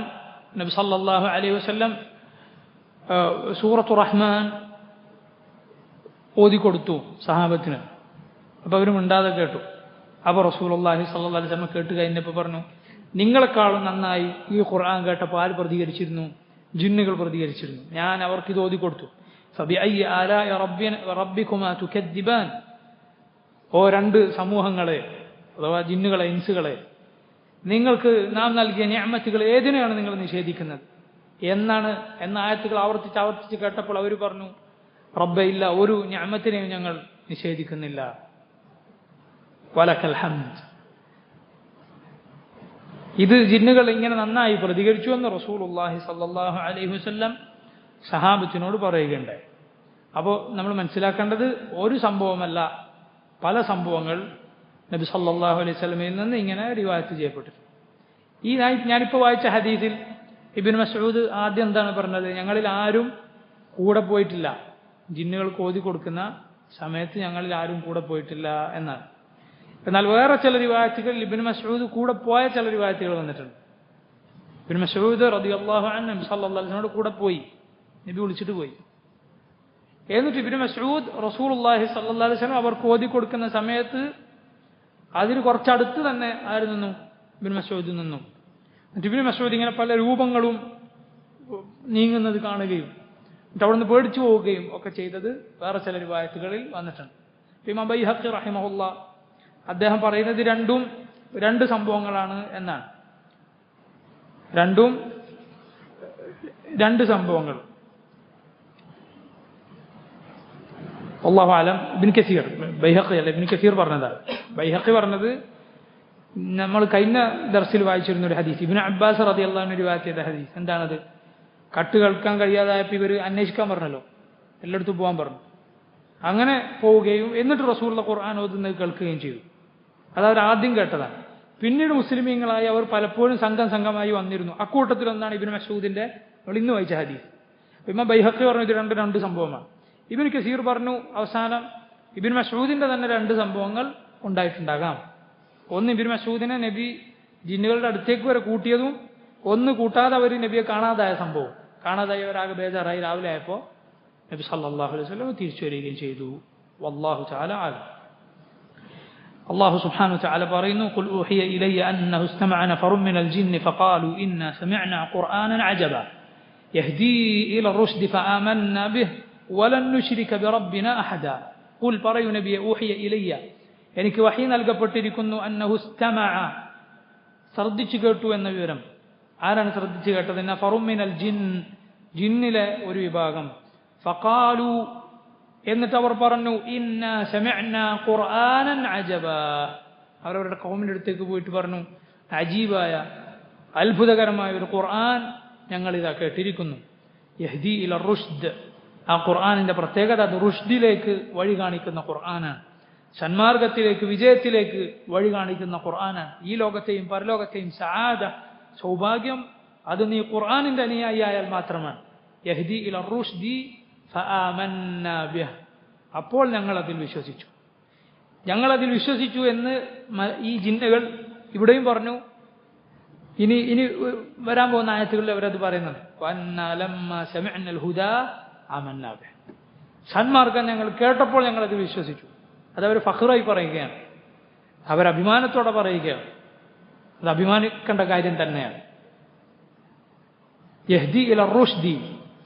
നബി സല്ലല്ലാഹു അലൈഹി വസല്ലം സൂറത്തു റഹ്മാൻ ഓതിക്കൊടുത്തു സഹാബത്തിന്. അപ്പോൾ അവർ മിണ്ടാതെ കേട്ടു. അപ്പോൾ റസൂലുള്ളാഹി സ്വല്ലല്ലാഹു അലൈഹി വസല്ലം കേട്ട് കഴിഞ്ഞപ്പോൾ പറഞ്ഞു, നിങ്ങളെക്കാളും നന്നായി ഈ ഖുർആൻ കേട്ടപ്പോൾ ആര് പ്രതികരിച്ചിരുന്നു? ജിന്നുകൾ പ്രതികരിച്ചിരുന്നു. ഞാൻ അവർക്ക് ഇത് ഓതിക്കൊടുത്തു. ഫബിഅയ്യി ആലാഇ റബ്ബികുമാ തുകദ്ദിബാൻ, ഓ രണ്ട് സമൂഹങ്ങളെ, അഥവാ ജിന്നുകളെ, ഇൻസുകളെ, നിങ്ങൾക്ക് നാം നൽകിയ നിഅമത്തുകൾ ഏതിനെയാണ് നിങ്ങൾ നിഷേധിക്കുന്നത് എന്ന ആയത്തുകൾ ആവർത്തിച്ച് കേട്ടപ്പോൾ അവർ പറഞ്ഞു, റബ്ബേ, ഇല്ല, ഒരു നിഅമത്തിനെയും ഞങ്ങൾ നിഷേധിക്കുന്നില്ല. വലക്കൽ ഹംദ്. ഇത് ജിന്നുകൾ ഇങ്ങനെ നന്നായി പ്രതികരിച്ചു എന്ന് റസൂലുള്ളാഹി സ്വല്ലല്ലാഹു അലൈഹി വസല്ലം സഹാബത്തിനോട് പറയുകയുണ്ടായി. അപ്പോൾ നമ്മൾ മനസ്സിലാക്കേണ്ടത് ഒരു സംഭവമല്ല, പല സംഭവങ്ങൾ നബി സല്ലല്ലാഹു അലൈഹി വസല്ലമയിൽ നിന്ന് ഇങ്ങനെ റിവായത്ത് ചെയ്യപ്പെട്ടിട്ടുണ്ട്. ഞാനിപ്പോൾ വായിച്ച ഹദീസിൽ ഇബ്നു മസ്ഊദ് ആദ്യം എന്താണ് പറഞ്ഞത്? ഞങ്ങളിൽ ആരും കൂടെ പോയിട്ടില്ല, ജിന്നുകൾക്ക് ഓതി കൊടുക്കുന്ന സമയത്ത് ഞങ്ങളിൽ ആരും കൂടെ പോയിട്ടില്ല എന്നാണ്. എന്നാൽ വേറെ ചില റിവായത്തുകളിൽ ഇബ്നു മസ്ഊദ് കൂടെ പോയ ചില റിവായത്തുകൾ വന്നിട്ടുണ്ട്. ഇബ്നു മസ്ഊദ് റളിയല്ലാഹു അൻഹു നബി സല്ലല്ലാഹു അലൈഹി വസല്ലമയോട് കൂടെ പോയി, നബി വിളിച്ചിട്ട് പോയി. എന്നിട്ട് ഇബ്നു മസ്ഊദ് റസൂലുള്ളാഹി സ്വല്ലല്ലാഹു അലൈഹി വസല്ലം അവർക്ക് ഓതി കൊടുക്കുന്ന സമയത്ത് അതിന് കുറച്ചടുത്ത് തന്നെ ആര് നിന്നു? ഇബ്നു മസ്ഊദ് നിന്നു. എന്നിട്ട് ഇബ്നു മസ്ഊദ് ഇങ്ങനെ പല രൂപങ്ങളും നീങ്ങുന്നത് കാണുകയും എന്നിട്ട് അവിടെ നിന്ന് പേടിച്ചു പോവുകയും ഒക്കെ ചെയ്തത് വേറെ ചില റിവായത്തുകളിൽ വന്നിട്ടുണ്ട്. ഇമാം ബൈഹഖി റഹിമഹുല്ലാഹ് അദ്ദേഹം പറയുന്നത് രണ്ട് സംഭവങ്ങളാണ് എന്നാണ്. രണ്ട് സംഭവങ്ങൾ. അല്ലാഹു അലം. ഇബ്നു കസീർ, ബൈഹഖി അല്ല, ഇബ്നു കസീർ പറഞ്ഞതാണ്. ബൈഹഖി പറഞ്ഞത് നമ്മൾ കഴിഞ്ഞ ദർസിൽ വായിച്ചിരുന്ന ഒരു ഹദീസ്, ഇബ്നു അബ്ബാസ് റളിയല്ലാഹു അൻഹു റിവായത്ത് ചെയ്ത ഹദീസ്. എന്താണത്? കട്ട് കേൾക്കാൻ കഴിയാതായപ്പോൾ ഇവർ അന്വേഷിക്കാൻ പറഞ്ഞല്ലോ, എല്ലായിടത്തും പോകാൻ പറഞ്ഞു. അങ്ങനെ പോവുകയും എന്നിട്ട് റസൂലുള്ള ഖുർആൻ ഓതുന്നത് കേൾക്കുകയും ചെയ്തു. അത് അവർ ആദ്യം കേട്ടതാണ്. പിന്നീട് മുസ്ലിമീങ്ങളായി അവർ പലപ്പോഴും സംഘമായി വന്നിരുന്നു. അക്കൂട്ടത്തിലൊന്നാണ് ഇബ്നു മസ്ഊദിന്റെ നമ്മൾ ഇന്ന് വായിച്ച ഹദീസ്. ഇമാം ബൈഹഖി പറഞ്ഞു ഇത് രണ്ട് സംഭവമാണ്. ഇബ്നു കസീർ പറഞ്ഞു അവസാനം ഇബ്നു മസ്ഊദിന്റെ തന്നെ രണ്ട് സംഭവങ്ങൾ ഉണ്ടായിട്ടുണ്ടാകാം. ഒന്ന് ഇബ്നു മസ്ഊദിനെ നബി ജിന്നുകളുടെ അടുത്തേക്ക് വരെ കൂട്ടിയതും, ഒന്ന് കൂട്ടാതെ അവർ നബിയെ കാണാതായ സംഭവം. കാണാതായി അവരാകെ ബേജാറായി രാവിലെ ആയപ്പോൾ നബി സല്ലല്ലാഹു അലൈഹി വസല്ലം തിരിച്ചു വരികയും ചെയ്തു. വല്ലാഹു തആല അലം. അല്ലാഹു സുബ്ഹാനഹു വ തആല പറയുന്നു, ഖുൽ ഊഹിയ ഇലയ്യ അന്നഹു ഇസ്തമഅ നഫറുൻ മിനൽ ജിന്നി ഫഖാലു ഇന്നാ സമിഅനാ ഖുർആനൻ അജബ യഹ്ദീ ഇല റുശ്ദി ഫആമന്നാ ബിഹി വലൻ നുശ്രിക ബിറബ്ബിനാ അഹദ. ഖുൽ പറയൂ നബിയെ, ഊഹിയ ഇലയ്യ, എനിക്ക് വഹി നൽകപ്പെട്ടിരിക്കുന്നു, അന്നഹു ഇസ്തമഅ, ശ്രദ്ധിച്ചു കേട്ടു എന്ന വിവരം. ആരാണ് ശ്രദ്ധിച്ചു കേട്ടത്? നഫറുൻ മിനൽ ജിന്നിലെ ഒരു വിഭാഗം. ഫഖാലു, എന്നിട്ട് അവർ പറഞ്ഞു, ഇന്നാ സമിഅനാ ഖുർആനൻ അജബ, അവരവരുടെ ഖൗമിന്റെ അടുത്തേക്ക് പോയിട്ട് പറഞ്ഞു, അജീബായ അത്ഭുതകരമായ ഒരു ഖുർആൻ ഞങ്ങൾ ഇതാ കേട്ടിരിക്കുന്നു. യഹ്ദി ഇല റുശ്ദ്, ആ ഖുർആനിന്റെ പ്രത്യേകത അത് റുഷ്ദിലേക്ക് വഴി കാണിക്കുന്ന ഖുർആനാണ്. സന്മാർഗത്തിലേക്ക് വിജയത്തിലേക്ക് വഴി കാണിക്കുന്ന ഖുർആനാണ്. ഈ ലോകത്തെയും പരലോകത്തെയും സആദ സൗഭാഗ്യം അത് നീ ഖുർആനിന്റെ അനുയായിയായാൽ മാത്രമാണ്. യഹ്ദി ഇല റുഷ്ദി ഫആമന്നാ ബിഹ്. അപ്പോൾ ഞങ്ങളതിൽ വിശ്വസിച്ചു. ഞങ്ങളതിൽ വിശ്വസിച്ചു എന്ന് ഈ ജിന്നുകൾ ഇവിടെയും പറഞ്ഞു. ഇനി വരാൻ പോകുന്ന ആയത്തുകളിൽ അവരത് പറയുന്നുണ്ട്. വഅന്നാ ലമ്മാ സമിഅ്നൽ ഹുദാ ആമന്നാ ബിഹ്. സന്മാർഗം ഞങ്ങൾ കേട്ടപ്പോൾ ഞങ്ങളത് വിശ്വസിച്ചു. അതവർ ഫഖ്റായി പറയുകയാണ്, അവരഭിമാനത്തോടെ പറയുകയാണ്. അത് അഭിമാനിക്കേണ്ട കാര്യം തന്നെയാണ്. യഹ്ദി ഇല റുഷ്ദി,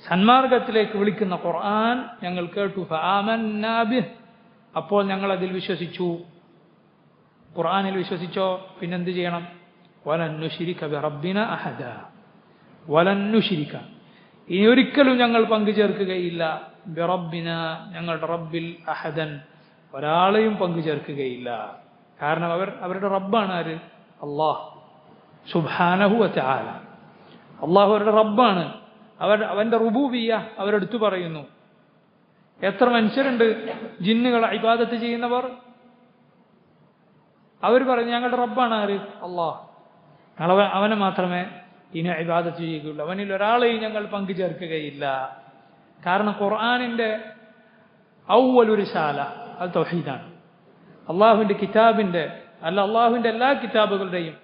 സന്മാർഗത്തിലേക്ക് വിളിക്കുന്ന ഖുർആൻ ഞങ്ങൾ കേട്ടു. ഫആമന്നാ ബിഹ്, അപ്പോൾ ഞങ്ങൾ അതിൽ വിശ്വസിച്ചു. ഖുർആനിൽ വിശ്വസിച്ചോ പിന്നെന്ത് ചെയ്യണം? വലൻ നുശ്രിക ബിറബ്ബിനാ അഹദ. വലൻ നുശ്രിക, ഇനി ഒരിക്കലും ഞങ്ങൾ പങ്കുചേർക്കുകയില്ല. ബിറബ്ബിനാ, ഞങ്ങളുടെ റബ്ബിൽ, അഹദൻ, ഒരാളെയും പങ്കുചേർക്കുകയില്ല. കാരണം അവരുടെ റബ്ബാണ് ആര്? അല്ലാഹ് സുബ്ഹാനഹു വ തആല. അള്ളാഹു അവരുടെ റബ്ബാണ്. അവന്റെ റുബൂബിയ്യ അവരെടുത്തു പറയുന്നു. എത്ര മനുഷ്യരുണ്ട് ജിന്നുകളെ ഇബാദത്ത് ചെയ്യുന്നവർ? അവർ പറഞ്ഞു ഞങ്ങളുടെ റബ്ബാണ് ആര്? അള്ളാഹ്. അവനെ മാത്രമേ ഇനി ഇബാദത്ത് ചെയ്യുകയുള്ളൂ. അവനിൽ ഒരാളെയും ഞങ്ങൾ പങ്കുചേർക്കുകയില്ല. കാരണം ഖുർആനിന്റെ അവ്വലു റിസാല അത് തൗഹീദാണ്. അള്ളാഹുവിന്റെ കിതാബിന്റെ അള്ളാഹുവിന്റെ എല്ലാ കിതാബുകളുടെയും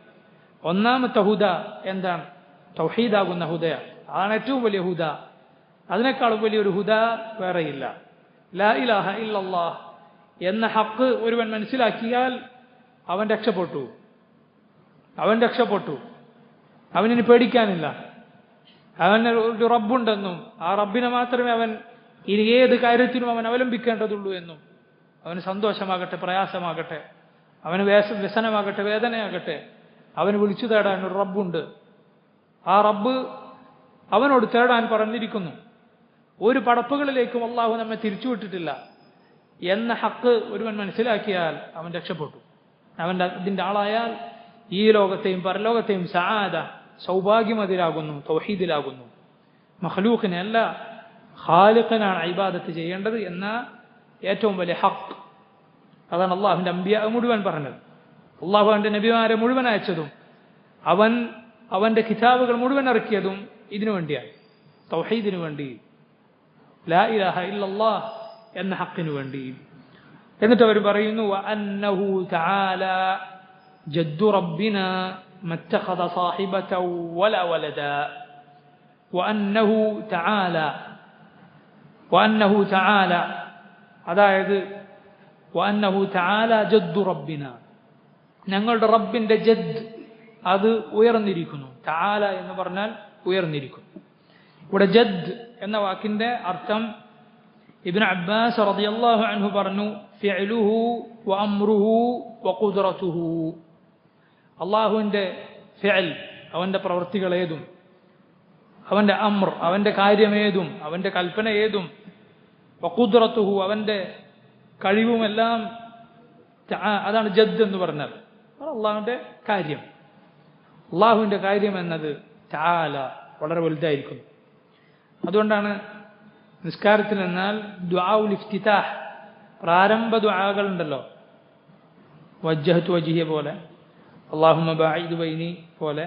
ഒന്നാമത്തെ ഹുദ എന്താണ്? തൗഹീദാകുന്ന ഹുദയാണ്. അതാണ് ഏറ്റവും വലിയ ഹുദ. അതിനേക്കാളും വലിയൊരു ഹുദ വേറെയില്ല. ലാ ഇലാഹ ഇല്ലല്ലാഹ് എന്ന ഹക്ക് ഒരുവൻ മനസ്സിലാക്കിയാൽ അവൻ രക്ഷപ്പെട്ടു. അവനിനി പേടിക്കാനില്ല. അവന് ഒരു റബ്ബുണ്ടെന്നും ആ റബ്ബിനെ മാത്രമേ അവൻ ഇനി ഏത് കാര്യത്തിനും അവൻ അവലംബിക്കേണ്ടതുള്ളൂ എന്നും, അവന് സന്തോഷമാകട്ടെ പ്രയാസമാകട്ടെ, അവന് വ്യസനമാകട്ടെ വേദനയാകട്ടെ, അവന് വിളിച്ചു തേടാൻ ഒരു റബ്ബുണ്ട്. ആ റബ്ബ് അവനോട് തേടാൻ പറഞ്ഞിരിക്കുന്നു. ഒരു പടപ്പുകളിലേക്കും അള്ളാഹു നമ്മെ തിരിച്ചുവിട്ടിട്ടില്ല എന്ന ഹക്ക് ഒരുവൻ മനസ്സിലാക്കിയാൽ അവൻ രക്ഷപ്പെട്ടു. അവൻ അതിൻ്റെ ആളായാൽ ഈ ലോകത്തെയും പരലോകത്തെയും സആദ സൗഭാഗ്യമതിലാകുന്നു, തൗഹീദിലാകുന്നു. മഖ്ലൂഖിനെ അല്ല ഖാലിഖിനാണ് ഇബാദത്ത് ചെയ്യേണ്ടത് എന്ന ഏറ്റവും വലിയ ഹക്ക്. അതാണ് അള്ളാഹുവിൻ്റെ അംബിയ മുഴുവൻ പറഞ്ഞത്. അള്ളാഹു അവൻ്റെ നബിമാരെ മുഴുവൻ അയച്ചതും അവന്റെ കിതാബുകൾ മുഴുവൻ ഇറക്കിയതും ഇതിനു വേണ്ടിയാണ്, തൗഹീദിനു വേണ്ടി, ലാ ഇലാഹ ഇല്ലല്ലാഹ് എന്ന ഹക്കിനു വേണ്ടി. എന്നിട്ട് അവർ പറയുന്നു വഅന്നഹു തആല ജദ്ദു റബ്ബിനാ മത്തഖദ സാഹിബതൻ വലാ വലദാ. വഅന്നഹു തആല അതായത് വഅന്നഹു തആല ജദ്ദു റബ്ബിനാ, ഞങ്ങളുടെ റബ്ബിന്റെ ജദ് അത് ഉയർന്നിരിക്കുന്നു. തആല എന്ന് പറഞ്ഞാൽ ഉയർന്നിരിക്കുന്നു. ഇവിടെ ജദ് എന്ന വാക്കിന്റെ അർത്ഥം ഇബ്നു അബ്ബാസ് റളിയല്ലാഹു അൻഹു പറഞ്ഞു ഫിഅലുഹു വഅംറുഹു വഖുദ്റതുഹു. അല്ലാഹുവിന്റെ ഫിഅൽ അവന്റെ പ്രവൃത്തികൾ ഏതും, അവന്റെ അംർ അവന്റെ കാര്യമേതും, അവന്റെ കൽപ്പന ഏതും, വഖുദ്റതുഹു അവന്റെ കഴിവുമെല്ലാം, അതാണ് ജദ് എന്ന് പറഞ്ഞാൽ അള്ളാഹുവിന്റെ കാര്യം. അള്ളാഹുവിന്റെ കാര്യം എന്നത് തആല വളരെ വലുതായിരിക്കുന്നു. അതുകൊണ്ടാണ് നിസ്കാരത്തിൽ എന്നാൽ ദുആഉൽ ഇഫ്തിതാഹ്, പ്രാരംഭ ദുആകളുണ്ടല്ലോ, വജ്ജഹ്തു വജ്ഹിയ പോലെ, അല്ലാഹുമ്മ ബഅഇദ് ബൈനി പോലെ,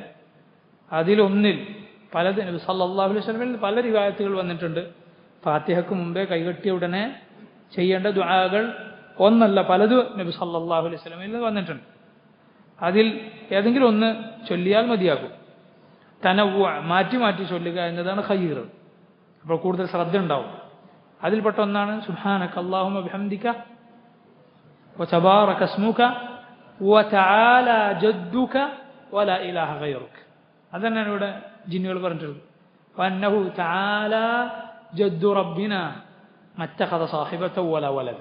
അതിലൊന്നിൽ നബി സല്ലല്ലാഹു അലൈഹി വസല്ലമയിൽ പല റിവായത്തുകൾ വന്നിട്ടുണ്ട്. ഫാത്തിഹയ്ക്ക് മുമ്പേ കൈകെട്ടിയ ഉടനെ ചെയ്യേണ്ട ദുആകൾ ഒന്നല്ല, പലതും നബി സല്ലല്ലാഹു അലൈഹി വസല്ലമയിൽ വന്നിട്ടുണ്ട്. അതിൽ ഏതെങ്കിലും ഒന്ന് ചൊല്ലിയാൽ മതിയാകും. തനവ്വു, മാറ്റി മാറ്റി ചൊല്ലുക എന്നതാണ് ഖൈർ. അപ്പോൾ കൂടുതൽ ശ്രദ്ധ ഉണ്ടാവും. അതിൽപ്പെട്ട ഒന്നാണ് സുബ്ഹാനക അല്ലാഹുമ്മ ബിഹംദിക വതബാറക ഇസ്മുക വതആല ജദ്ദുക വലാ ഇലാഹ ഗൈറുക. അതന്നെയാണ് ഇവിടെ ജിന്നുകൾ പറഞ്ഞിട്ടുള്ളത്. വഅന്നഹു തആല ജദ്ദു റബ്ബിന മത്തഖദ സാഹിബതൻ വലാ വലദ.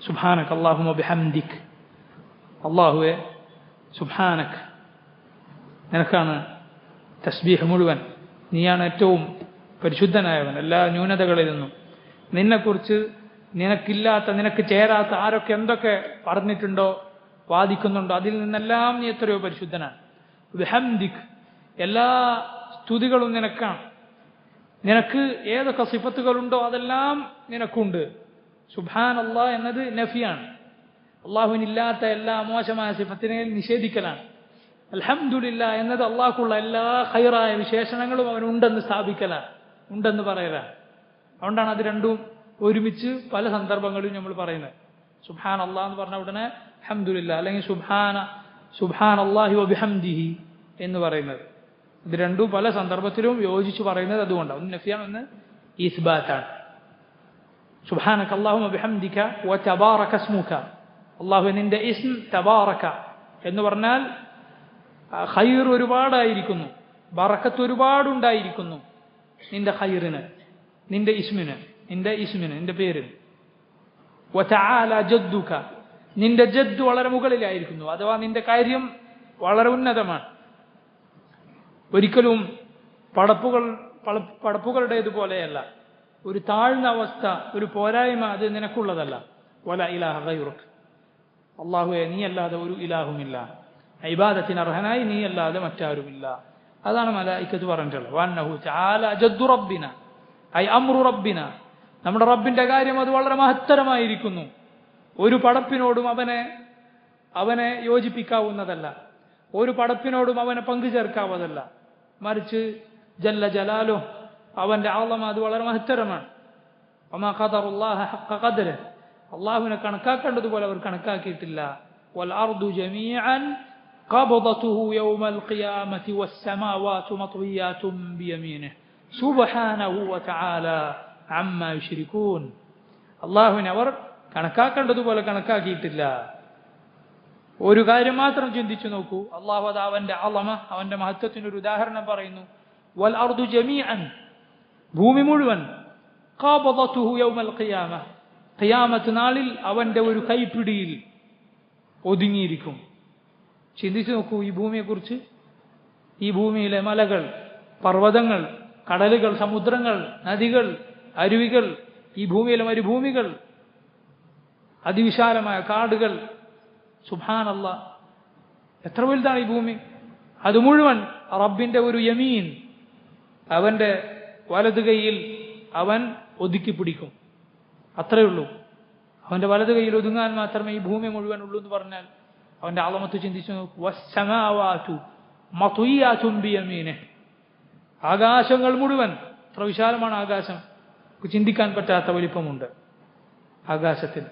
സുബ്ഹാനക അല്ലാഹുമ്മ ബിഹംദിക, അല്ലാഹുവേ സുബ്ഹാനക്, നിനക്കാണ് തസ്ബീഹ് മുഴുവൻ, നീയാണ് ഏറ്റവും പരിശുദ്ധനായവൻ എല്ലാ ന്യൂനതകളിൽ നിന്നും. നിന്നെക്കുറിച്ച് നിനക്കില്ലാത്ത നിനക്ക് ചേരാത്ത ആരൊക്കെ എന്തൊക്കെ പറഞ്ഞിട്ടുണ്ടോ വാദിക്കുന്നുണ്ടോ അതിൽ നിന്നെല്ലാം നീ എത്രയോ പരിശുദ്ധനാണ്. ബിഹംദിക്, എല്ലാ സ്തുതികളും നിനക്കാണ്. നിനക്ക് ഏതൊക്കെ സിഫത്തുകളുണ്ടോ അതെല്ലാം നിനക്കുണ്ട്. സുബ്ഹാനല്ലാഹ് എന്നത് നഫിയാണ്, അള്ളാഹുവിനില്ലാത്ത എല്ലാ മോശമായ സിഫത്തിനെ നിഷേധിക്കലാണ്. അൽഹംദുലില്ലാഹ് എന്നത് അള്ളാഹ്ക്കുള്ള എല്ലാ ഖൈറായ വിശേഷണങ്ങളും അവനുണ്ടെന്ന് സ്ഥാപിക്കലാണ്, ഉണ്ടെന്ന് പറയലാണ്. അതുകൊണ്ടാണ് അത് രണ്ടും ഒരുമിച്ച് പല സന്ദർഭങ്ങളിലും നമ്മൾ പറയുന്നത്. സുബ്ഹാനല്ലാഹ് എന്ന് പറഞ്ഞ ഉടനെ അൽഹംദുലില്ലാഹ് അല്ലെങ്കിൽ സുബ്ഹാനല്ലാഹി വബിഹംദിഹി എന്ന് പറയുന്നത്. ഇത് രണ്ടും പല സന്ദർഭത്തിലും യോജിച്ച് പറയുന്നത് അതുകൊണ്ടാണ്. ഒന്ന് നഫിയാണ്, ഒന്ന് ഇസ്ബാത്താണ്. സുബ്ഹാനക അല്ലാഹുമ്മ ബിഹംദിക വതബാറക ഇസ്മുക. അല്ലാഹു നിന്റെ ഇസ്ം തബാറക എന്ന് പറഞ്ഞാൽ ഖൈർ ഒരുപാടായിരിക്കുന്നു, ബറക്കത്ത് ഒരുപാടുണ്ടായിരിക്കുന്നു നിന്റെ ഖൈറിന്, നിന്റെ ഇസ്മിന്, നിന്റെ പേരിന്. വതആല ജദ്ദുക, നിന്റെ ജദ്ദ് വളരെ മുകളിലായിരിക്കുന്നു, അഥവാ നിന്റെ കാര്യം വളരെ ഉന്നതമാണ്. ഒരിക്കലും പടപ്പുകളുടേതുപോലെയല്ല. ഒരു താഴ്ന്ന അവസ്ഥ, ഒരു പോരായ്മ അത് നിനക്കുള്ളതല്ല. വല ഇലാഹ ഗൈറുക, അല്ലാഹുവേ നീയല്ലാതെ ഒരു ഇലാഹുമില്ല, ഇബാദത്തിന് അർഹനായി നീയല്ലാതെ മറ്റാരുമില്ല. അതാണ് മലായിക്കത്ത് പറഞ്ഞിട്ടുള്ളത്. വഅന്നഹു തആല ജദ്ദു റബ്ബിന ഐ അംറു റബ്ബിന, നമ്മുടെ റബ്ബിന്റെ കാര്യം അത് വളരെ മഹത്തരമായിരിക്കുന്നു. ഒരു പടപ്പിനോടും അവനെ യോജിപ്പിക്കാവുന്നതല്ല, ഒരു പടപ്പിനോടും അവനെ പങ്കുചേർക്കാവതല്ല. മറിച്ച് ജല്ല ജലാലു, അവന്റെ ആളമ അത് വളരെ മഹത്തരമാണ്. വമാ ഖദറുല്ലാഹ ഹഖ ഖദ്രിഹി, അല്ലാഹുവിനെ കണക്കാക്കേണ്ടതുപോലെ അവർ കണക്കാക്കിയിട്ടില്ല. വൽ അർദു ജമീഅൻ ഖബദതുഹു യൗമൽ ഖിയാമത്തി വസ്സമാവാതു മത്വിയാതുൻ ബിയമീനിഹി സുബ്ഹാനഹു വതആല അമ്മാ യുശ്രികൂൻ. അല്ലാഹുവിനെ അവർ കണക്കാക്കേണ്ടതുപോലെ കണക്കാക്കിയിട്ടില്ല. ഒരു കാര്യം മാത്രം ചിന്തിച്ചു നോക്കൂ, അള്ളാഹു അത് അവന്റെ അളമ, അവന്റെ മഹത്വത്തിന് ഒരു ഉദാഹരണം പറയുന്നു. വൽ അർദു ജമീഅൻ, ഭൂമി മുഴുവൻ, ഖബദതുഹു യൗമൽ ഖിയാമ, ഖിയാമത്ത് നാളിൽ അവന്റെ ഒരു കൈപ്പിടിയിൽ ഒതുങ്ങിയിരിക്കും. ചിന്തിച്ചു നോക്കൂ ഈ ഭൂമിയെക്കുറിച്ച്. ഈ ഭൂമിയിലെ മലകൾ, പർവ്വതങ്ങൾ, കടലുകൾ, സമുദ്രങ്ങൾ, നദികൾ, അരുവികൾ, ഈ ഭൂമിയിലെ മരുഭൂമികൾ, അതിവിശാലമായ കാടുകൾ. സുബ്ഹാനല്ലാഹ്, എത്ര വലുതാണ് ഈ ഭൂമി! അത് മുഴുവൻ റബ്ബിന്റെ ഒരു യമീൻ, അവന്റെ വലതു കൈയിൽ അവൻ ഒതുക്കി പിടിക്കും. അത്രയേ ഉള്ളൂ. അവന്റെ വലതു കൈയിൽ ഒതുങ്ങാൻ മാത്രമേ ഈ ഭൂമി മുഴുവൻ ഉള്ളൂ എന്ന് പറഞ്ഞാൽ അവന്റെ അളമത്ത് ചിന്തിച്ചു നോക്കൂ. വസ്സമാവാതു മത്വിയാതുൻ ബിയമീനിഹി, ആകാശങ്ങൾ മുഴുവൻ, എത്ര വിശാലമാണ് ആകാശം! ചിന്തിക്കാൻ പറ്റാത്ത വലിപ്പമുണ്ട് ആകാശത്തിന്.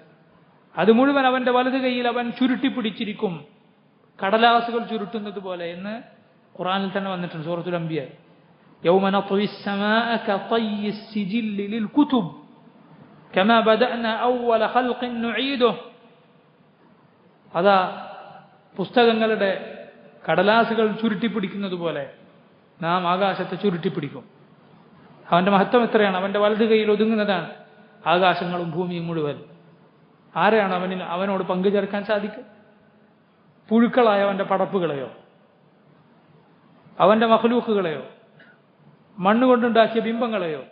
അത് മുഴുവൻ അവന്റെ വലതു കൈയിൽ അവൻ ചുരുട്ടിപ്പിടിച്ചിരിക്കും, കടലാസുകൾ ചുരുട്ടുന്നത് പോലെ എന്ന് ഖുർആനിൽ തന്നെ വന്നിട്ടുണ്ട്, സൂറത്തുൽ അംബിയ. യൗമ നത്വി السماء كطي السجل للكتب كما بدأنا أول خلق نعيده. അതാ പുസ്തകങ്ങളുടെ കടലാസുകൾ ചുരുട്ടിപ്പിടിക്കുന്നത് പോലെ നാം ആകാശത്തെ ചുരുട്ടിപ്പിടിക്കും. അവന്റെ മഹത്വം എത്രയാണ്! അവന്റെ വലതു കൈയിൽ ഒതുങ്ങുന്നതാണ് ആകാശങ്ങളും ഭൂമിയും മുഴുവൻ. ആരെയാണ് അവനോട് പങ്കുചേർക്കാൻ സാധിക്കുക? പുഴുക്കളായ അവന്റെ പടപ്പുകളെയോ, അവന്റെ മഖ്ലൂഖുകളെയോ, മണ്ണുകൊണ്ടുണ്ടാക്കിയ ബിംബങ്ങളെയോ,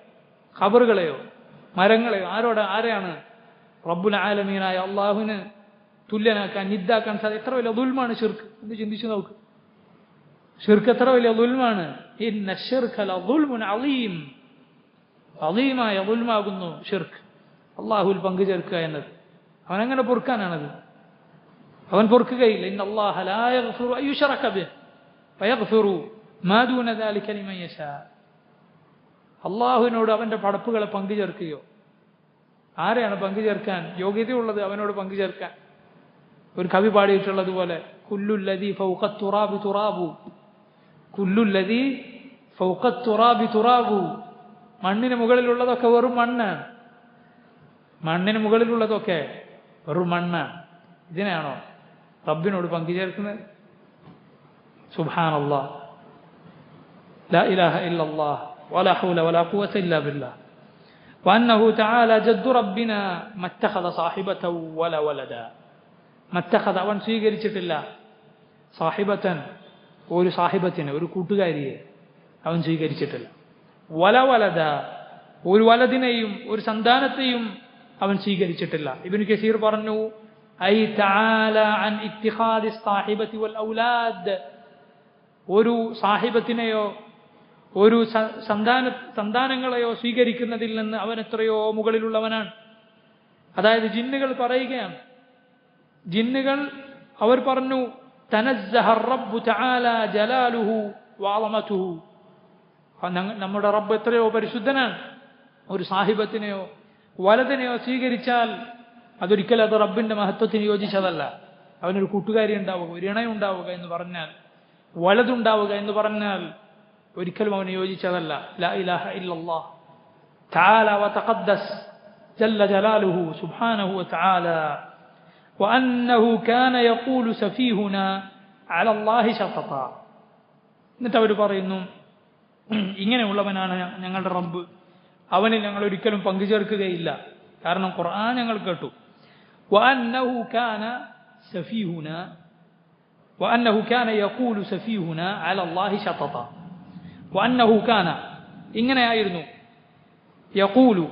ഖബറുകളെയോ, മരങ്ങളെയോ ആരെയാണ് റബ്ബുൽ ആലമീനായ അള്ളാഹുവിന് തുല്യനാക്കാൻ, നിദ്ദാക്കാൻ സാധിക്കും? എത്ര വലിയ ദുൽമാണ് ശിർക്ക് എന്ന് ചിന്തിച്ചു നോക്ക്. ശിർക്ക് എത്ര വലിയ ദുൽമാണ്! ഇന്ന ശിർക ലദുൽമുൻ അളീം, അളീമായ ദുൽമാകുന്നു ശിർക്ക്, അള്ളാഹുവിൽ പങ്കുചേർക്കുക എന്നത്. അവനെങ്ങനെ പൊറുക്കാനാണത്? അവൻ പൊറുക്കുകയില്ല. ഇന്നല്ലാഹ ലാ യഗ്ഫിറു അൻ യുശ്റക ബിഹി വയഗ്ഫിറു മാ ദൂന ദാലിക ലിമൻ യശാ. അള്ളാഹുവിനോട് അവന്റെ പടപ്പുകളെ പങ്കുചേർക്കുകയോ? ആരെയാണ് പങ്കുചേർക്കാൻ യോഗ്യതയുള്ളത് അവനോട് പങ്കുചേർക്കാൻ? ഒരു കവി പാടിയിട്ടുള്ളതുപോലെ, കുല്ലുല്ലദീ ഫൗഖ തുറാബി തുറാബു, കുല്ലുല്ലദീ ഫൗഖ തുറാബി തുറാബു. മണ്ണിന് മുകളിലുള്ളതൊക്കെ വെറും മണ്ണാണ്, മണ്ണിന് മുകളിലുള്ളതൊക്കെ വെറും മണ്ണാണ്. ഇതിനെയാണോ റബ്ബിനോട് പങ്കുചേർക്കുന്നത്? സുബ്ഹാനല്ലാഹ്, ലാ ഇലാഹ ഇല്ലല്ലാഹ് വലാ ഹൗല വലാ ഖുവത ഇല്ലാ ബില്ലാഹ്. വഅന്നഹു തആല ജദ്ദു റബ്ബിനാ മത്തഖദ സാഹിബതൻ വല വലദ. മത്തഖദ, അവൻ സ്വീകരിച്ചിട്ടില്ല, സാഹിബത്തൻ, ഒരു സാഹിബത്തിനെ, ഒരു കൂട്ടുകാരിയെ അവൻ സ്വീകരിച്ചിട്ടില്ല. വല വലദ, ഒരു വലദിനെയും ഒരു സന്താനത്തെയും അവൻ സ്വീകരിച്ചിട്ടില്ല. ഇബ്നു കസീർ പറഞ്ഞു, ഐ തആല അൻ ഇത്തിഖാദി സാഹിബതി വൽ ഔലാദ്, ഒരു സാഹിബത്തിനെയോ ഒരു സന്താനങ്ങളെയോ സ്വീകരിക്കുന്നതിൽ നിന്ന് അവൻ എത്രയോ മുകളിലുള്ളവനാണ്. അതായത് ജിന്നുകൾ പറയുകയാണ്, ജിന്നുകൾ അവർ പറഞ്ഞു, തനസ്സഹ റബ്ബു തആല ജലാലുഹു വഅളമതുഹു, നമ്മുടെ റബ്ബ് എത്രയോ പരിശുദ്ധനാണ്. ഒരു സാഹിബത്തിനെയോ വലതിനെയോ സ്വീകരിച്ചാൽ അതൊരിക്കലും അത് റബ്ബിന്റെ മഹത്വത്തിന് യോജിച്ചതല്ല. അവനൊരു കൂട്ടുകാരി ഉണ്ടാവുക, ഒരു ഇണയുണ്ടാവുക എന്ന് പറഞ്ഞാൽ, വലതുണ്ടാവുക എന്ന് പറഞ്ഞാൽ ഒരിക്കലും അവന് യോജിച്ചതല്ല. ലാ ഇലാഹ ഇല്ലല്ലാഹ് തആല വതഖദ്ദസ് ജല്ല ജലാലുഹു സുബ്ഹാനഹു വതആല വഅന്നഹു കാന യഖൂലു സഫീഹുനാ അല അല്ലാഹി ശതത. എന്നിട്ട് അവർ പറയുന്നു, ഇങ്ങനെയുള്ളവനാണ് ഞങ്ങളുടെ റബ്ബ്, അവനിൽ ഞങ്ങൾ ഒരിക്കലും പങ്കുചേർക്കുകയില്ല. കാരണം ഖുർആൻ ഞങ്ങൾ കേട്ടു. വഅന്നഹു കാന സഫീഹുനാ വഅന്നഹു കാന യഖൂലു സഫീഹുനാ അല അല്ലാഹി ശതത. വഅന്നഹു കാന, ഇങ്ങനെയായിരുന്നു, യഖൂലു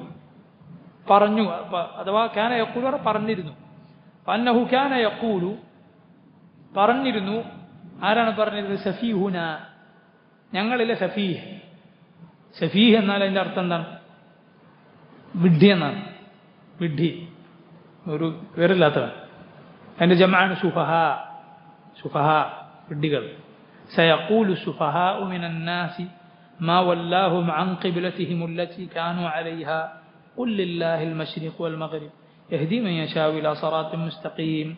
പറഞ്ഞു, അഥവാ കാന യഖൂലു പറഞ്ഞിരുന്നു. വഅന്നഹു കാന യഖൂലു പറഞ്ഞിരുന്നു. ആരാണ് പറഞ്ഞിരുന്നത്? സഫീഹുന, ഞങ്ങളിലെ സഫീഹ്. സഫീഹ് എന്നാൽ അതിൻ്റെ അർത്ഥം എന്താണ്? വിഡ്ഢി എന്നാണ്. വിഡ്ഢി, ഒരു പേരില്ലാത്തവൻ. അതിൻ്റെ ജംആണ് സുഫഹ. സുഫഹ, വിഡ്ഢികൾ. സയഖൂലു സുഫഹാഉ മിനൻ നാസി മാ വല്ലാഹും അൻ ഖിബ്ലതിഹിം അല്ലതി കാനൂ അലൈഹാ ഖുൽ ലില്ലാഹിൽ മശ്രിഖു വൽ മഗ്രിബ് യഹ്ദി മൻ യശാഉ ഇലാ സിറാത്തിൻ മുസ്തഖീം.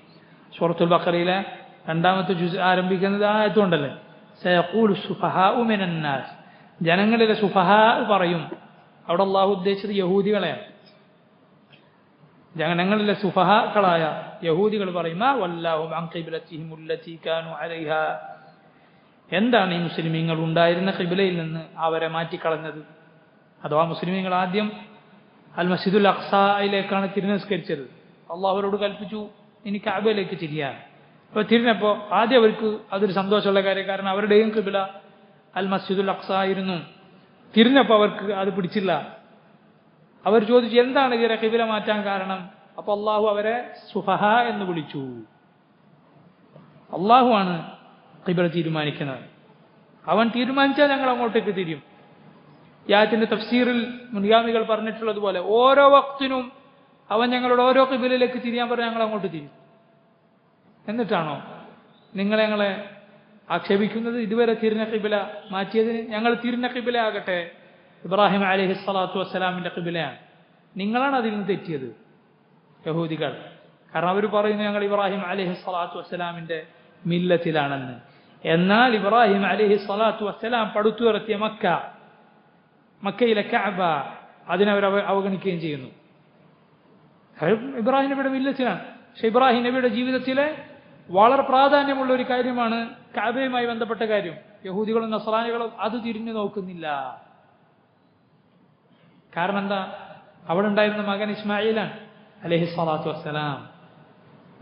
സൂറത്തുൽ ബഖറയിലെ 2ാമത്തെ ജുസ് ആരംഭിക്കുന്നത് ആയതുകൊണ്ടല്ലേ. സയഖൂലു സുഫഹാഉ മിനൻ നാസ്, ജനങ്ങളിലെ സുഫഹാ പറയും. അവിടെ അല്ലാഹു ഉദ്ദേശിച്ചത് യഹൂദികളെയാണ്. ജനങ്ങളിലെ സുഫഹാക്കളായ യഹൂദികൾ പറയും, മാ വല്ലാഹും അൻ ഖിബ്ലതിഹിം അല്ലതി കാനൂ അലൈഹാ, എന്താണ് ഈ മുസ്ലിമീങ്ങൾ ഉണ്ടായിരുന്ന ഖിബ്ലയിൽ നിന്ന് അവരെ മാറ്റിക്കളഞ്ഞത്? അഥവാ മുസ്ലിമീങ്ങൾ ആദ്യം അൽ മസ്ജിദുൽ അഖ്സയിലേക്കാണ് തിരിഞ്ഞസ്കരിച്ചത്. അള്ളാഹു അവരോട് കൽപ്പിച്ചു ഇനി കഅബയിലേക്ക് തിരിയാൻ. അപ്പോൾ തിരിഞ്ഞപ്പോൾ ആദ്യം അവർക്ക് അതൊരു സന്തോഷമുള്ള കാര്യം, കാരണം അവരുടെയും ഖിബ്ല അൽ മസ്ജിദുൽ അഖ്സ ആയിരുന്നു. തിരിഞ്ഞപ്പോൾ അവർക്ക് അത് പിടിച്ചില്ല. അവർ ചോദിച്ചു, എന്താണ് ഇവരെ ഖിബ്ല മാറ്റാൻ കാരണം? അപ്പോൾ അള്ളാഹു അവരെ സുഫഹ എന്ന് വിളിച്ചു. അള്ളാഹുവാണ് ഖിബ്ല തീരുമാനിക്കുന്നത്. അവൻ തീരുമാനിച്ചാൽ ഞങ്ങൾ അങ്ങോട്ടേക്ക് തിരിയും. യാത്തിന്റെ തഫ്സീറിൽ മുൻഗാമികൾ പറഞ്ഞിട്ടുള്ളതുപോലെ ഓരോ വക്തിനും അവൻ ഞങ്ങളുടെ ഓരോ ഖിബ്ലയിലേക്ക് തിരിയാൻ പറഞ്ഞാൽ ഞങ്ങൾ അങ്ങോട്ട് തിരിയും. എന്നിട്ടാണോ ഞങ്ങളെ ആക്ഷേപിക്കുന്നത്? ഇതുവരെ തിരിഞ്ഞ ഖിബ്ല മാറ്റിയതിന്. ഞങ്ങൾ തിരിഞ്ഞ ഖിബ്ല ആകട്ടെ ഇബ്രാഹിം അലൈഹി സ്വലാത്തു വസ്സലാമിന്റെ ഖിബ്ലയാണ്. നിങ്ങളാണ് അതിൽ നിന്ന് തെറ്റിയത്, യഹൂദികൾ. കാരണം അവർ പറയുന്നു ഞങ്ങൾ ഇബ്രാഹിം അലൈഹി സ്വലാത്തു വസ്സലാമിന്റെ മില്ലത്തിലാണെന്ന്. എന്നാൽ ഇബ്രാഹിം അലൈഹി സ്വലാത്തു വസ്സലാം പടുത്തുയർത്തിയ മക്കയിലെ കഅബ, അതിനവർ അവഗണിക്കുകയും ചെയ്യുന്നു. ഇബ്രാഹിം നബിയുടെ മില്ലത്തിലാണ്. പക്ഷെ ഇബ്രാഹിം നബിയുടെ ജീവിതത്തിലെ വളരെ പ്രാധാന്യമുള്ള ഒരു കാര്യമാണ് കഅബയുമായി ബന്ധപ്പെട്ട കാര്യം. യഹൂദികളും നസ്രാനികളും അത് തിരിഞ്ഞു നോക്കുന്നില്ല. കാരണം എന്താ? അവിടെ ഉണ്ടായിരുന്ന മകൻ ഇസ്മായിലാണ് അലൈഹി സ്വലാത്തു വസ്സലാം.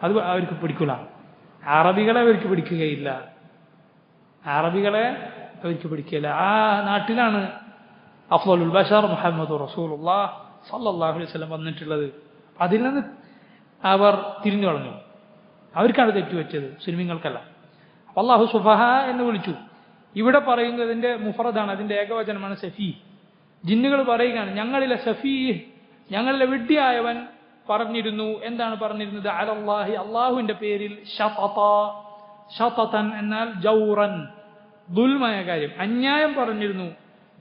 അത് അവർക്ക് പിടിക്കില്ല. അറബികളെ അവർക്ക് പിടിക്കുകയില്ല. ആ നാട്ടിലാണ് അഫ്ളലുൽ ബശർ മുഹമ്മദ് റസൂലുള്ളാഹി സ്വല്ലല്ലാഹു അലൈഹി വസല്ലം വന്നിട്ടുള്ളത്. അതിൽ നിന്ന് അവർ തിരിഞ്ഞു കളഞ്ഞു. അവർക്കാണ് തെറ്റുപറ്റിയത്, മുസ്ലിമീങ്ങൾക്കല്ല. അല്ലാഹു സുഫഹ എന്ന് വിളിച്ചു. ഇവിടെ പറയുന്നതിന്റെ മുഫറദാണ്, അതിന്റെ ഏകവചനമാണ് സഫീഹ്. ജിന്നുകൾ പറയുകയാണ്, ഞങ്ങളിലെ സഫീഹ്, ഞങ്ങളിലെ വിഡ്ഢിയായവൻ പറഞ്ഞിരുന്നു. എന്താണ് പറഞ്ഞിരുന്നത്? അലല്ലാഹി, അള്ളാഹുവിന്റെ പേരിൽ, ശതതൻ എന്നാൽ ജൗറൻ, ദുൽമായ കാര്യം, അന്യായം പറഞ്ഞിരുന്നു.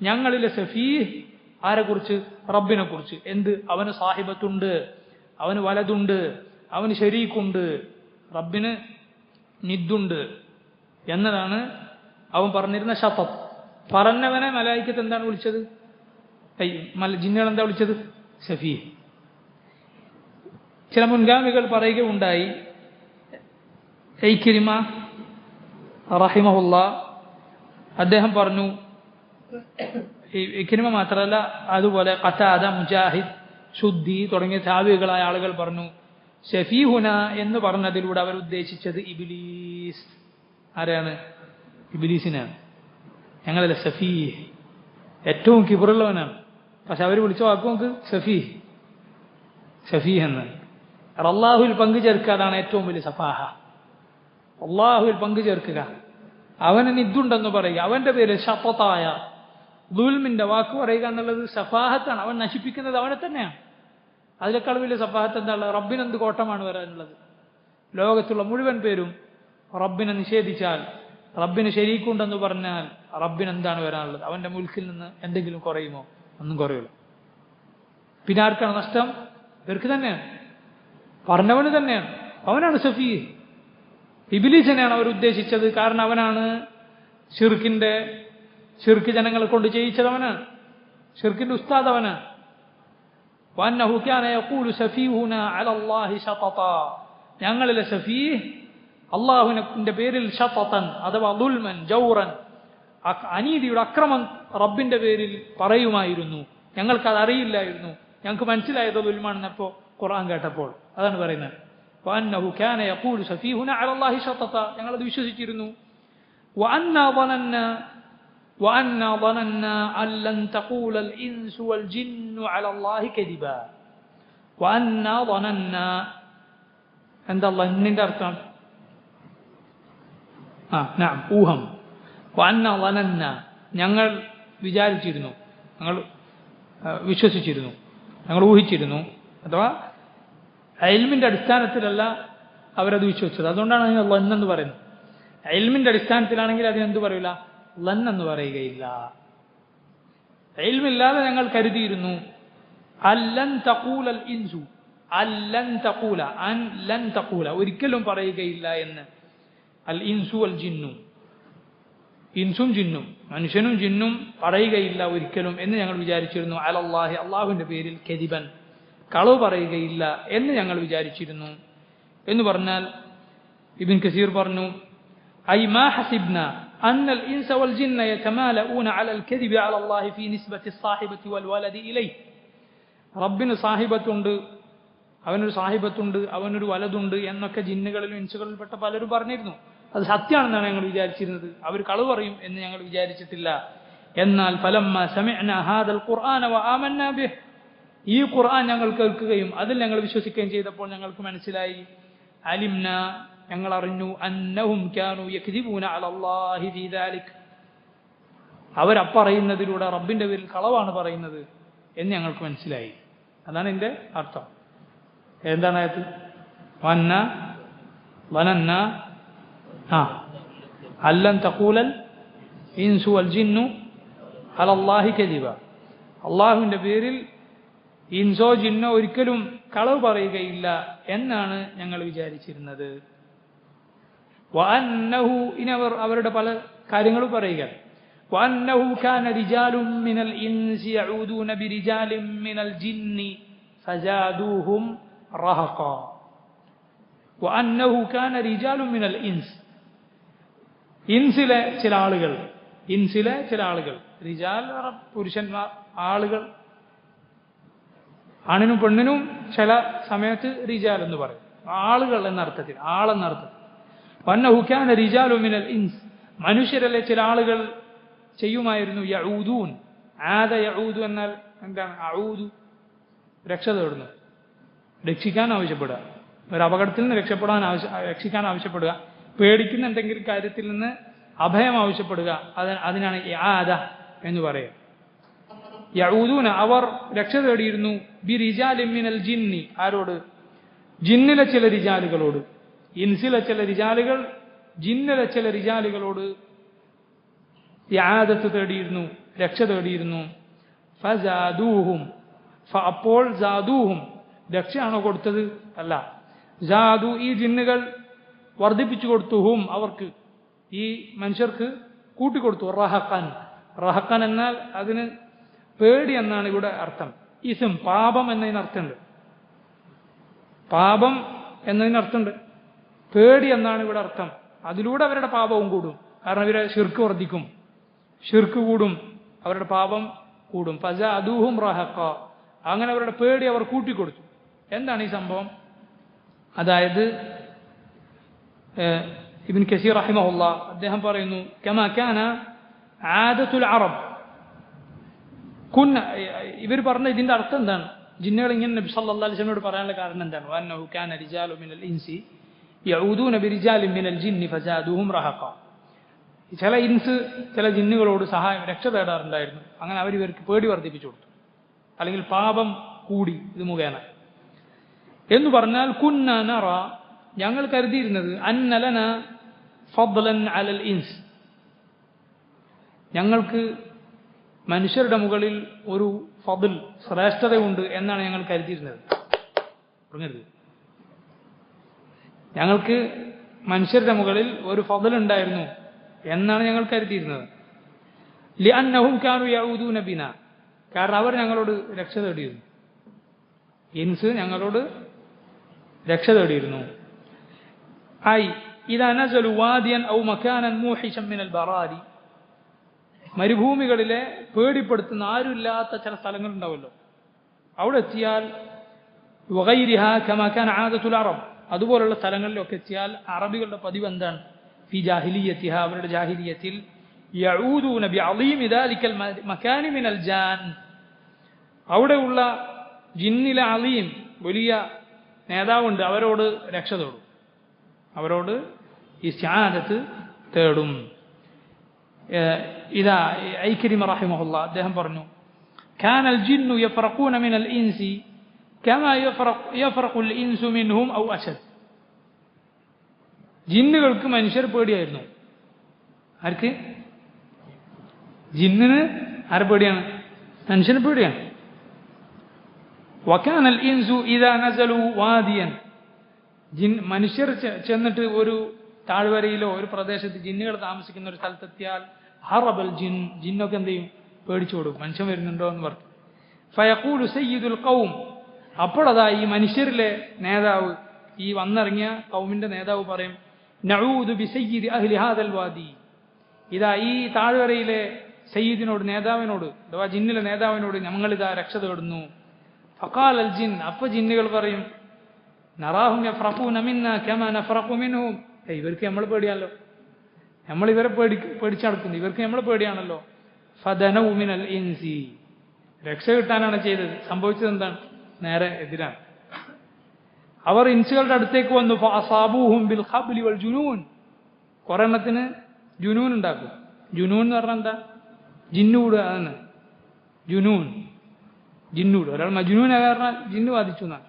ഞങ്ങളിലെ സഫീഹ് ആരെക്കുറിച്ച്? റബ്ബിനെ കുറിച്ച്. എന്ത്? അവന് സാഹിബത്തുണ്ട്, അവന് വലതുണ്ട്, അവന് ശരീക്കുണ്ട്, റബ്ബിന് നിദ്ദുണ്ട് എന്നതാണ് അവൻ പറഞ്ഞിരുന്ന ശതത്. പറഞ്ഞവനെ മലായിക്കത്ത് എന്താണ് വിളിച്ചത്? ജിന്നുകൾ എന്താ വിളിച്ചത്? സഫീഹ്. ചില മുൻഗാമികൾ പറയുകയുണ്ടായി, ഇക്രിമ റഹിമഹുല്ലാ അദ്ദേഹം പറഞ്ഞു, ഇക്രിമ മാത്രമല്ല അതുപോലെ ഖതാദ, മുജാഹിദ്, ശുദ്ധി തുടങ്ങിയ താബികളായ ആളുകൾ പറഞ്ഞു, സഫീഹുന എന്ന് പറഞ്ഞതിലൂടെ അവർ ഉദ്ദേശിച്ചത് ഇബ്ലീസ്. ആരെയാണ്? ഇബ്ലീസിനാണ്. ഞങ്ങളല്ല സഫീഹ്, ഏറ്റവും കിബറുള്ളവനാണ്. പക്ഷെ അവർ വിളിച്ച വാക്ക് നമുക്ക് സഫീഹ് എന്ന്. അള്ളാഹുവിൽ പങ്കു ചേർക്കുക, അതാണ് ഏറ്റവും വലിയ സഫാഹ. അള്ളാഹുവിൽ പങ്കു ചേർക്കുക, അവന് നിദ്ദുണ്ടെന്ന് പറയുക, അവന്റെ പേര് ശതതായ ദുൽമിന്റെ വാക്ക് പറയുക എന്നുള്ളത് സഫാഹത്താണ്. അവൻ നശിപ്പിക്കുന്നത് അവനെ തന്നെയാണ്. അതിനേക്കാൾ വലിയ സഫാഹത്ത് എന്താണ്? റബ്ബിനെന്ത് കോട്ടമാണ് വരാനുള്ളത്? ലോകത്തുള്ള മുഴുവൻ പേരും റബ്ബിനെ നിഷേധിച്ചാൽ, റബ്ബിന് ശരീക്കുണ്ടെന്ന് പറഞ്ഞാൽ റബ്ബിനെന്താണ് വരാനുള്ളത്? അവന്റെ മുൽക്കിൽ നിന്ന് എന്തെങ്കിലും കുറയുമോ? ഒന്നും കുറയില്ല. പിന്നെ ആർക്കാണ് നഷ്ടം? ഇവർക്ക് തന്നെയാണ്, പറഞ്ഞവന് തന്നെയാണ്. അവനാണ് സഫീ. ഇബ്ലീസിനെയാണ് അവർ ഉദ്ദേശിച്ചത്. കാരണം അവനാണ് ഷിർക്ക് ജനങ്ങളെ കൊണ്ട് ചെയ്യിച്ചതവനാണ്. ഷിർക്കിന്റെ ഉസ്താദ് അവനാണ്. وأنه كان يقول سفيهنا على الله شططا. ഞങ്ങളിലെ സഫീഹ് അള്ളാഹുവിന്റെ പേരിൽ ഷതതൻ അഥവാ ദുൽമൻ ജൗറൻ, അനീതിയുടെ അക്രമം റബ്ബിന്റെ പേരിൽ പറയുമായിരുന്നു. ഞങ്ങൾക്കത് അറിയില്ലായിരുന്നു. ഞങ്ങൾക്ക് മനസ്സിലായത് ദുൽമാണെന്നപ്പോ ഖുർആൻ കേട്ടപ്പോൾ അതാണ് പറയുന്നത്. وأنه كان يقول سفيهنا على الله شططا. ഞങ്ങളത് വിശ്വസിച്ചിരുന്നു. وأنا ظننا أن لن تقول الإنس والجن على الله كذبا. وأنا ظننا عند الله إننا أرتم نعم ഊഹം. وأنا ظننا ഞങ്ങൾ വിചാരിച്ചിരുന്നു, ഞങ്ങൾ വിശ്വസിച്ചിരുന്നു, ഞങ്ങൾ ഊഹിച്ചിരുന്നു. അഥവാ ഇൽമിന്റെ അടിസ്ഥാനത്തിലല്ല അവരത് വിശ്വസിച്ചത്. അതുകൊണ്ടാണ് അതിന് ലന്നെന്ന് പറയുന്നത്. ഇൽമിന്റെ അടിസ്ഥാനത്തിലാണെങ്കിൽ അതിനെന്ത് പറയില്ല? ലന്നെന്ന് പറയുകയില്ല. ഇൽമില്ലാതെ ഞങ്ങൾ കരുതിയിരുന്നു അല്ലൻ തഖൂലൽ ഇൻസു, അല്ലൻ തഖൂല, അൻ ലൻ തഖൂല, ഒരിക്കലും പറയുകയില്ല എന്ന്. അൽ ഇൻസു അൽ ജിന്നു, ഇൻസും ജിന്നും, മനുഷ്യനും ജിന്നും പറയുകയില്ല ഒരിക്കലും എന്ന് ഞങ്ങൾ വിചാരിച്ചിരുന്നു. അലല്ലാഹി, അള്ളാഹുവിന്റെ പേരിൽ കദിബൻ, കളവ് പറയുകയില്ല എന്ന് ഞങ്ങൾ വിചാരിച്ചിരുന്നു എന്ന് പറഞ്ഞാൽ ഇബ്ൻ കസീർ പറഞ്ഞു, ഐ മാ ഹസിബ്ന أن الإنس والجن يتمالؤون على الكذب على الله في نسبة الصاحبة والولد إليه. റബ്ബിന് സാഹിബത്തുണ്ട്, അവനൊരു സാഹിബത്തുണ്ട്, അവനൊരു വലതുണ്ട് എന്നൊക്കെ ജിന്നുകളിലും ഇൻസുകളിൽപ്പെട്ട പലരും പറഞ്ഞിരുന്നു. അത് സത്യമാണെന്നാണ് ഞങ്ങൾ വിചാരിച്ചിരുന്നത്. അവർ കളവ് പറയും എന്ന് ഞങ്ങൾ വിചാരിച്ചിട്ടില്ല. എന്നാൽ ഫലമ്മ സമിഅ്നാ ഹാദൽ ഖുർആന വആമന്നാ ബിഹ്, ഈ ഖുർആൻ ഞങ്ങൾ കേൾക്കുകയും അതിൽ ഞങ്ങൾ വിശ്വസിക്കുകയും ചെയ്തപ്പോൾ ഞങ്ങൾക്ക് മനസ്സിലായി, അലിംന, ഞങ്ങൾ അറിഞ്ഞു, അന്നഹും കാനൂ യക്ദിബൂന അലല്ലാഹി ഫീ ദാലിക്, അവരപ്പറയുന്നതിലൂടെ റബ്ബിന്റെ പേരിൽ കളവാണ് പറയുന്നത് എന്ന് ഞങ്ങൾക്ക് മനസ്സിലായി. അതാണ് ഇതിന്റെ അർത്ഥം. എന്താണ് ആയത്? വനന്ന അല്ലൻ തഖൂലൽ ഇൻസു വൽ ജിന്നു അലല്ലാഹി കദിബ, അള്ളാഹുവിന്റെ പേരിൽ ഇൻസോ ജിന്നോ ഒരിക്കലും കളവ് പറയുകയില്ല എന്നാണ് ഞങ്ങൾ വിചാരിച്ചിരുന്നത്. വഅന്നഹു, ഇനി അവരുടെ പല കാര്യങ്ങളും പറയുക. വഅന്നഹു കാന റിജാലുൻ മിനൽ ഇൻസി യഊദൂന ബിരിജാലിൻ മിനൽ ജിന്നി ഫസാദൂഹും റഹഖ. വഅന്നഹു കാന റിജാലുൻ മിനൽ ഇൻസ്, ഇൻസിലെ ചില ആളുകൾ, റിജാൽ പുരുഷന്മാർ, ആളുകൾ, ആണിനും പെണ്ണിനും ചില സമയത്ത് റിജാൽ എന്ന് പറയും, ആളുകൾ എന്നർത്ഥത്തിൽ, ആളെന്നർത്ഥത്തിൽ. വന്നഹു കാന റിജാലു മിനൽ ഇൻസ്, മനുഷ്യരല്ലേ ചില ആളുകൾ ചെയ്യുമായിരുന്നു, യഊദൂൻ, ആദ യഊദു എന്നാൽ എന്താണ്? അഊദു, രക്ഷ തേടുന്നു, രക്ഷിക്കാൻ ആവശ്യപ്പെടുക, ഒരു അപകടത്തിൽ നിന്ന് രക്ഷിക്കാൻ ആവശ്യപ്പെടുക, പേടിക്കുന്ന എന്തെങ്കിലും കാര്യത്തിൽ നിന്ന് അഭയം ആവശ്യപ്പെടുക, അതിനാണ് ആദ എന്ന് പറയുക. യഊദൂന, അവർ രക്ഷ തേടിയിരുന്നു, ബി റിജാലിൻ മിനൽ ജിന്നി, ആരോട്? ജിന്നിലെ ചില റിജാലുകളോട്. ഇൻസിലെ ചില റിജാലുകൾ ജിന്നിലെ ചില റിജാലുകളോട് ഇആദത്ത് തേടിയിരുന്നു, രക്ഷ തേടിയിരുന്നു. ഫസാദൂഹും, അപ്പോൾ സാദൂഹും, രക്ഷയാണോ കൊടുത്തത്? അല്ല, സാദു, ഈ ജിന്നുകൾ വർദ്ധിപ്പിച്ചു കൊടുത്തു, ഹും, അവർക്ക്, ഈ മനുഷ്യർക്ക് കൂട്ടിക്കൊടുത്തു. റഹഖൻ എന്നാൽ അതിന് പേടി എന്നാണ് ഇവിടെ അർത്ഥം. ഇസ്ം, പാപം എന്നതിനർത്ഥമുണ്ട്, പാപം എന്നതിനർത്ഥമുണ്ട്. പേടി എന്നാണ് ഇവിടെ അർത്ഥം. അതിലൂടെ അവരുടെ പാപവും കൂടും. കാരണം ഇവരെ ഷിർക്ക് വർദ്ധിക്കും, ഷിർക്ക് കൂടും, അവരുടെ പാപം കൂടും. ഫസാദൂഹും റഹഖ, അങ്ങനെ അവരുടെ പേടി അവർ കൂട്ടിക്കൊടുത്തു. എന്താണ് ഈ സംഭവം? അതായത് ഇബ്ൻ കസീർ റഹിമഹുല്ലാ അദ്ദേഹം പറയുന്നു, കമാ കാന ആദത്തുൽ അറബ്, ഇവർ പറഞ്ഞ ഇതിന്റെ അർത്ഥം എന്താണ്? ജിന്നുകൾ ഇങ്ങനെ നബി സല്ലല്ലാഹു അലൈഹി വസല്ലമയോട് പറയാനുള്ള കാരണം എന്താണ്? വഅന്നഹു കാന റിജാലു മിനൽ ഇൻസി യഊദൂന ബിരിജാലിൻ മിനൽ ജിന്നി ഫസാദൂഹും റഹഖ. ചില ഇൻസ് ചില ജിന്നുകളോട് സഹായം രക്ഷ തേടാറുണ്ടായിരുന്നു. അങ്ങനെ അവർ ഇവർക്ക് പേടി വർദ്ധിപ്പിച്ചു കൊടുത്തു, അല്ലെങ്കിൽ പാപം കൂടി ഇത് മുഖേന. എന്ന് പറഞ്ഞാൽ കുന്ന നറ, ഞങ്ങൾ കരുതിയിരുന്നത് അന്നലന ഫദ്ലൻ അലൽ ഇൻസ്, ഞങ്ങൾക്ക് മനുഷ്യരുടെ മുകളിൽ ഒരു ഫദ്ൽ ശ്രേഷ്ഠതയുണ്ട് എന്നാണ് ഞങ്ങൾ കരുതിയിരുന്നത്. പറഞ്ഞത് ഞങ്ങൾക്ക് മനുഷ്യരുടെ മുകളിൽ ഒരു ഫദ്ൽ ഉണ്ടായിരുന്നു എന്നാണ് ഞങ്ങൾ കരുതിയിരുന്നത്. ലിഅന്നഹും കാനൂ യഊദൂന ബിനാ, കാരണം അവർ ഞങ്ങളോട് രക്ഷ തേടിയിരുന്നു. ഇൻസ് ഞങ്ങളോട് രക്ഷ തേടിയിരുന്നു. ഐ ഇദാ നസലു വാദിയൻ ഔ മകാനൻ മൂഹിശൻ മിനൽ ബറാരി, മരുഭൂമികളിലെ പേടിപ്പെടുത്തുന്ന ആരുമില്ലാത്ത ചില സ്ഥലങ്ങൾ ഉണ്ടാവുമല്ലോ, അവിടെ എത്തിയാൽ വഗൈരിഹാ കമാ കാന ആദത്തുൽ അറബ്, അതുപോലുള്ള സ്ഥലങ്ങളിലൊക്കെ എത്തിയാൽ അറബികളുടെ പതിവ് എന്താണ്? ഫി ജാഹിലിയത്തിഹ, അവരുടെ ജാഹിലിയത്തിൽ യഊദൂന ബിഅളീമി ദാലിക്കൽ മകാനി മിനൽ ജാൻ, അവിടെയുള്ള ജിന്നിലെ അലീം വലിയ നേതാവുണ്ട്, അവരോട് രക്ഷ തേടും, അവരോട് ഇസ്തിആദത്ത് തേടും. ഇതാ ഐക്രിമ റഹിമഹുല്ലാ അദ്ദേഹം പറഞ്ഞു, കാനൽ ജിന്നു യഫറഖൂന മിനൽ ഇൻസി കമാ യഫറഖുൽ ഇൻസു മിൻഹും ഔ അശദ്, ജിന്നുകൾക്ക് മനുഷ്യർ പേടിയായിരുന്നു. ആർക്ക്? ജിന്നിന് ആരെ പേടിയാണ്? മനുഷ്യന് പേടിയാണ്. വകാനൽ ഇൻസു ഇദാ നസലു വാദിയൻ, മനുഷ്യർ ചെന്നിട്ട് ഒരു താഴ്വരയിലോ ഒരു പ്രദേശത്ത് ജിന്നുകൾ താമസിക്കുന്ന ഒരു സ്ഥലത്തെത്തിയാൽ ഹറബൽ ജിൻ, ജിന്നൊക്കെ എന്ത് ചെയ്യും? പേടിച്ചു കൊടുക്കും, മനുഷ്യൻ വരുന്നുണ്ടോ എന്ന് പറഞ്ഞു. ഫയഖൂലു സയ്യിദുൽ ഖൗം, അപ്പോഴതാ ഈ മനുഷ്യരിലെ നേതാവ്, ഈ വന്നിറങ്ങിയ ഖൗമിന്റെ നേതാവ് പറയും, നഊദു ബി സയ്യിദി അഹ്ലി ഹാദൽ വാദി, ഇതാ ഈ താഴ്വരയിലെ സയ്യിദിനോട്, നേതാവിനോട്, അഥവാ ജിന്നിലെ നേതാവിനോട് ഞങ്ങളിതാ രക്ഷ തേടുന്നു. ഫഖാൽ അൽ ജിൻ, അപ്പൊ ജിന്നുകൾ പറയും, നറാഹും യഫ്റഖൂന മിന്നാ കമാ നഫ്റഖു മിൻഹും, ഇവർക്ക് നമ്മൾ പേടിയാണല്ലോ, നമ്മൾ ഇവരെ പേടിച്ചടക്കുന്നു, ഇവർക്ക് നമ്മൾ പേടിയാണല്ലോ. ഫദനൗ മിനൽ ഇൻസി, രക്ഷ കിട്ടാനാണ് ചെയ്തത്. സംഭവിച്ചത് എന്താണ്? നേരെ എതിരാണ്. അവർ ഇൻസുകളുടെ അടുത്തേക്ക് വന്നു. ഫഅസാബൂഹും ബിൽ ഖബ്ലി വൽ ജുനൂൻ, കുറെ എണ്ണത്തിന് ജുനൂൻ ഉണ്ടാക്കും. ജുനൂൻ എന്ന് പറഞ്ഞാൽ എന്താ? ജിന്നൂട്, അതാണ് ജുനൂൻ, ജിന്നൂട്. ഒരാൾ മജ്നൂൻ പറഞ്ഞാൽ ജിന്നു ബാധിച്ചു എന്നാണ്.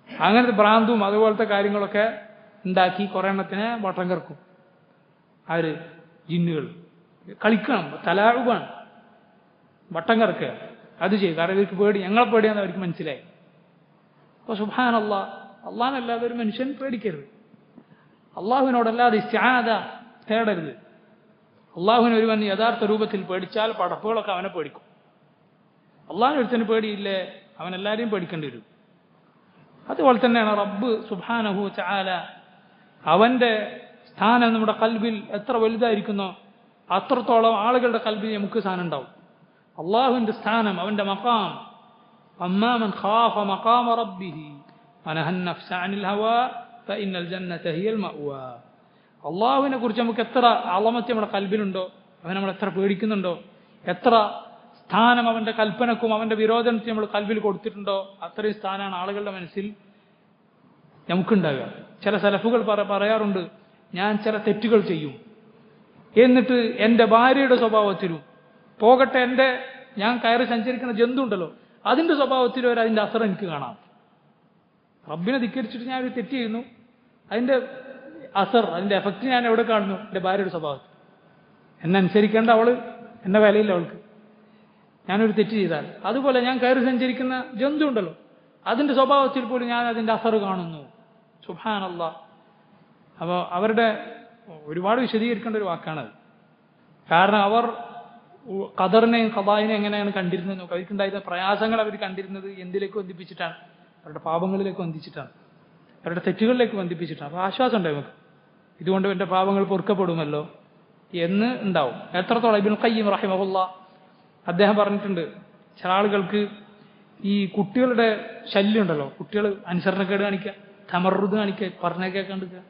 അങ്ങനത്തെ ഭ്രാന്തും അതുപോലത്തെ കാര്യങ്ങളൊക്കെ ഉണ്ടാക്കി കുറെ എണ്ണത്തിനെ വട്ടം കറക്കും. ആര്? ജിന്നുകൾ. കളിക്കണം, തലാഉബാണ്, വട്ടം കറക്കുക, അത് ചെയ്യും. കാരണം ഇവർക്ക് പേടി, ഞങ്ങളെ പേടിയാന്ന് അവർക്ക് മനസ്സിലായി. അപ്പോൾ സുബ്ഹാനല്ലാഹ്, അള്ളാഹനല്ലാതെ ഒരു മനുഷ്യൻ പേടിക്കരുത്, അള്ളാഹുവിനോടല്ലാതെ ഇസ്തിആദ തേടരുത്. അള്ളാഹുവിനെ ഒരുവൻ യഥാർത്ഥ രൂപത്തിൽ പേടിച്ചാൽ പടപ്പുകളൊക്കെ അവനെ പേടിക്കും. അള്ളാഹുവിന് ഒരുത്തന് പേടിയില്ലേ, അവൻ എല്ലാവരെയും പേടിക്കേണ്ടി വരും. അതുപോലെ തന്നെയാണ് റബ്ബ് സുബ്ഹാനഹു തആല, അവന്റെ സ്ഥാനം നമ്മുടെ കൽബിൽ എത്ര വലുതായിരിക്കുന്നോ അത്രത്തോളം ആളുകളുടെ കൽബിൽ നമുക്ക് സ്ഥാനം ഉണ്ടാവും. അള്ളാഹുവിന്റെ സ്ഥാനം, അവന്റെ മഖാം, അമ്മാ മൻ ഖാഫ മഖാമ റബ്ബിഹി വനഹൻ നഫ്സ അനിൽ ഹവാ ഫഇന്നൽ ജന്നത ഹിയൽ മഅ്വാ. അള്ളാഹുവിനെ കുറിച്ച് നമുക്ക് എത്ര അളമത്ത് നമ്മുടെ കൽബിലുണ്ടോ, അവൻ നമ്മൾ എത്ര പേടിക്കുന്നുണ്ടോ, എത്ര സ്ഥാനം അവന്റെ കൽപ്പനക്കും അവന്റെ വിരോധനത്തിനും നമ്മൾ കൽബിൽ കൊടുത്തിട്ടുണ്ടോ, അത്രയും സ്ഥാനമാണ് ആളുകളുടെ മനസ്സിൽ നമുക്കുണ്ടാവുക. ചില സലഫുകൾ പറയാറുണ്ട്, ഞാൻ ചില തെറ്റുകൾ ചെയ്യും, എന്നിട്ട് എൻ്റെ ഭാര്യയുടെ സ്വഭാവത്തിലും പോകട്ടെ, ഞാൻ കയറി സഞ്ചരിക്കുന്ന ജന്തു ഉണ്ടല്ലോ അതിന്റെ സ്വഭാവത്തിൽ വരെ അതിന്റെ അസർ എനിക്ക് കാണാം. റബ്ബിനെ ധിക്കരിച്ചിട്ട് ഞാൻ ഒരു തെറ്റ് ചെയ്യുന്നു, അതിന്റെ അസർ, അതിന്റെ എഫക്റ്റ് ഞാൻ എവിടെ കാണുന്നു? എൻ്റെ ഭാര്യയുടെ സ്വഭാവത്തിൽ. എന്നെ അനുസരിക്കേണ്ട അവള്, എന്നെ വിലയില്ല അവൾക്ക്. ഞാനൊരു തെറ്റ് ചെയ്താൽ അതുപോലെ ഞാൻ കയറി സഞ്ചരിക്കുന്ന ജന്തു ഉണ്ടല്ലോ അതിന്റെ സ്വഭാവത്തിൽ പോലും ഞാൻ അതിന്റെ അസർ കാണുന്നു. സുബ്ഹാനല്ലാഹ്. അപ്പോൾ അവരുടെ ഒരുപാട് വിശദീകരിക്കേണ്ട ഒരു വാക്കാണത്. കാരണം അവർ ഖദറിനെയും ഖദായിനെയും എങ്ങനെയാണ് കണ്ടിരുന്നത്, അവർക്കുണ്ടായിരുന്ന പ്രയാസങ്ങൾ അവർ കണ്ടിരുന്നത് എന്തിലേക്ക് ബന്ധിപ്പിച്ചിട്ടാണ്? അവരുടെ പാപങ്ങളിലേക്ക് ബന്ധിച്ചിട്ടാണ്, അവരുടെ തെറ്റുകളിലേക്ക് ബന്ധിപ്പിച്ചിട്ടാണ്. അപ്പോൾ ആശ്വാസം ഉണ്ടാവും നമുക്ക്, ഇതുകൊണ്ട് എൻ്റെ പാപങ്ങൾ പൊറുക്കപ്പെടുമല്ലോ എന്ന് ഉണ്ടാവും. എത്രത്തോളം ഇബ്നുൽ ഖയ്യിം റഹിമഹുല്ലാഹ് അദ്ദേഹം പറഞ്ഞിട്ടുണ്ട്, ചില ആളുകൾക്ക് ഈ കുട്ടികളുടെ ശല്യം ഉണ്ടല്ലോ, കുട്ടികൾ അനുസരണക്കേട് കാണിക്കുക, തമറുദ് കാണിക്കുക, പറഞ്ഞ കേൾക്കാണ്ടിരിക്കുക,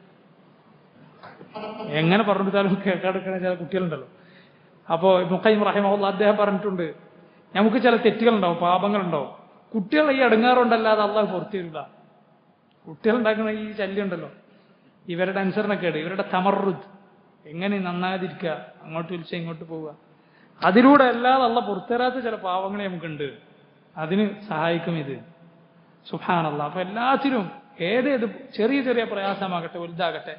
എങ്ങനെ പറഞ്ഞെടുത്താലും കേൾക്കാണ്ടിരിക്കുന്ന ചില കുട്ടികളുണ്ടല്ലോ. അപ്പോൾ ഇബ്നുൽ ഖയ്യിം റഹിമഹുല്ലാഹ് അദ്ദേഹം പറഞ്ഞിട്ടുണ്ട്, നമുക്ക് ചില തെറ്റുകളുണ്ടാവും, പാപങ്ങളുണ്ടാവും, കുട്ടികളെ ഈ അടങ്ങാറുണ്ടല്ലാതെ അള്ളാഹു പുറത്തു തരില്ല. കുട്ടികളുണ്ടാക്കുന്ന ഈ ശല്യം ഉണ്ടല്ലോ, ഇവരുടെ അനുസരണക്കേട്, ഇവരുടെ തമറുദ്, എങ്ങനെ നന്നാതിരിക്കുക, അങ്ങോട്ട് വിളിച്ചാൽ ഇങ്ങോട്ട് പോവുക. അതിലൂടെ അല്ലാതെ അള്ള പുറത്തരാത്ത ചില പാവങ്ങളെ നമുക്കുണ്ട്. അതിന് സഹായിക്കും ഇത്. സുബ്ഹാനല്ലാഹ്. അപ്പൊ എല്ലാത്തിലും ഏതേത് ചെറിയ ചെറിയ പ്രയാസമാകട്ടെ വലുതാകട്ടെ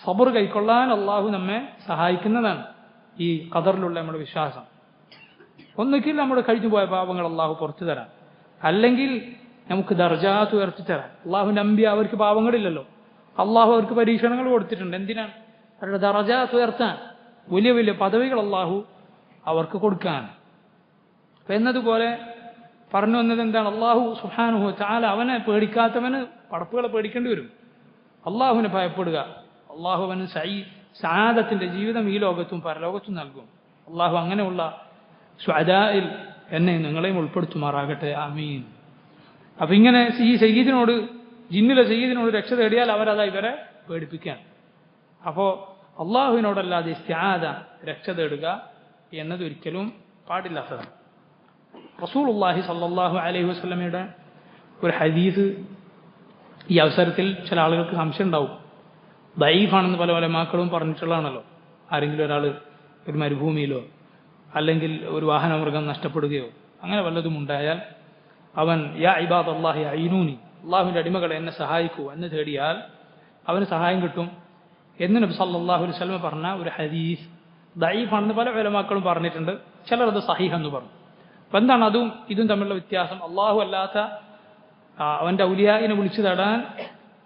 സബർ കൈക്കൊള്ളാൻ അള്ളാഹു നമ്മെ സഹായിക്കുന്നതാണ് ഈ ഖദറിലുള്ള നമ്മുടെ വിശ്വാസം. ഒന്നുകിൽ നമ്മുടെ കഴിഞ്ഞു പോയ പാപങ്ങൾ അള്ളാഹു പുറത്തു തരാം, അല്ലെങ്കിൽ നമുക്ക് ദർജാത്ത് ഉയർത്തി തരാം. അള്ളാഹുവിന്റെ അമ്പിയ അവർക്ക് പാപങ്ങളില്ലല്ലോ, അള്ളാഹു അവർക്ക് പരീക്ഷണങ്ങൾ കൊടുത്തിട്ടുണ്ട്. എന്തിനാണ്? അവരുടെ ദർജാത്ത് ഉയർത്താൻ, വലിയ വലിയ പദവികൾ അള്ളാഹു അവർക്ക് കൊടുക്കാൻ. അപ്പൊ എന്നതുപോലെ പറഞ്ഞു വന്നത് എന്താണ്? അള്ളാഹു സുബ്ഹാനഹു വ തആല അവനെ പേടിക്കാത്തവന് പടപ്പുകളെ പേടിക്കേണ്ടി വരും. അള്ളാഹുവിനെ ഭയപ്പെടുക, അള്ളാഹു അവന് സആദത്തിന്റെ ജീവിതം ഈ ലോകത്തും പരലോകത്തും നൽകും. അള്ളാഹു അങ്ങനെയുള്ള ശുഹദാഇൽ എന്നെ നിങ്ങളെയും ഉൾപ്പെടുത്തുമാറാകട്ടെ. ആമീൻ. അപ്പൊ ഇങ്ങനെ ഈ സയ്യിദിനോട്, ജിന്നിലെ സയ്യിദിനോട് രക്ഷ തേടിയാൽ അവരതാ ഇവരെ പേടിപ്പിക്കാൻ. അപ്പോ അള്ളാഹുവിനോടല്ലാതെ ഇസ്തിആദ രക്ഷ തേടുക എന്നത് ഒരിക്കലും പാടില്ലാത്തതാണ്. റസൂലുള്ളാഹി സ്വല്ലല്ലാഹു അലൈഹി വസല്ലമയുടെ ഒരു ഹദീസ് ഈ അവസരത്തിൽ ചില ആളുകൾക്ക് സംശയം ഉണ്ടാവും. ദഈഫാണെന്ന് പല ഉലമാക്കളും പറഞ്ഞിട്ടുള്ളതാണല്ലോ. ആരെങ്കിലും ഒരാൾ ഒരു മരുഭൂമിയിലോ അല്ലെങ്കിൽ ഒരു വാഹനമൃഗം നഷ്ടപ്പെടുകയോ അങ്ങനെ വല്ലതും ഉണ്ടായാൽ അവൻ യാ ഇബാദല്ലാഹി അഈനൂനി, അള്ളാഹുവിൻ്റെ അടിമകളെ എന്നെ സഹായിക്കൂ എന്ന് തേടിയാൽ അവന് സഹായം കിട്ടും എന്ന് നബി സല്ലല്ലാഹു അലൈഹി വസല്ലം പറഞ്ഞ ഒരു ഹദീസ് ദഈഫാണെന്ന് പല ഉലമാക്കളും പറഞ്ഞിട്ടുണ്ട്. ചിലർ അത് സഹീഹ് എന്ന് പറഞ്ഞു. അപ്പം എന്താണ് അതും ഇതും തമ്മിലുള്ള വ്യത്യാസം? അള്ളാഹു അല്ലാത്ത അവൻ്റെ ഔലിയായിനെ വിളിച്ചു തേടാൻ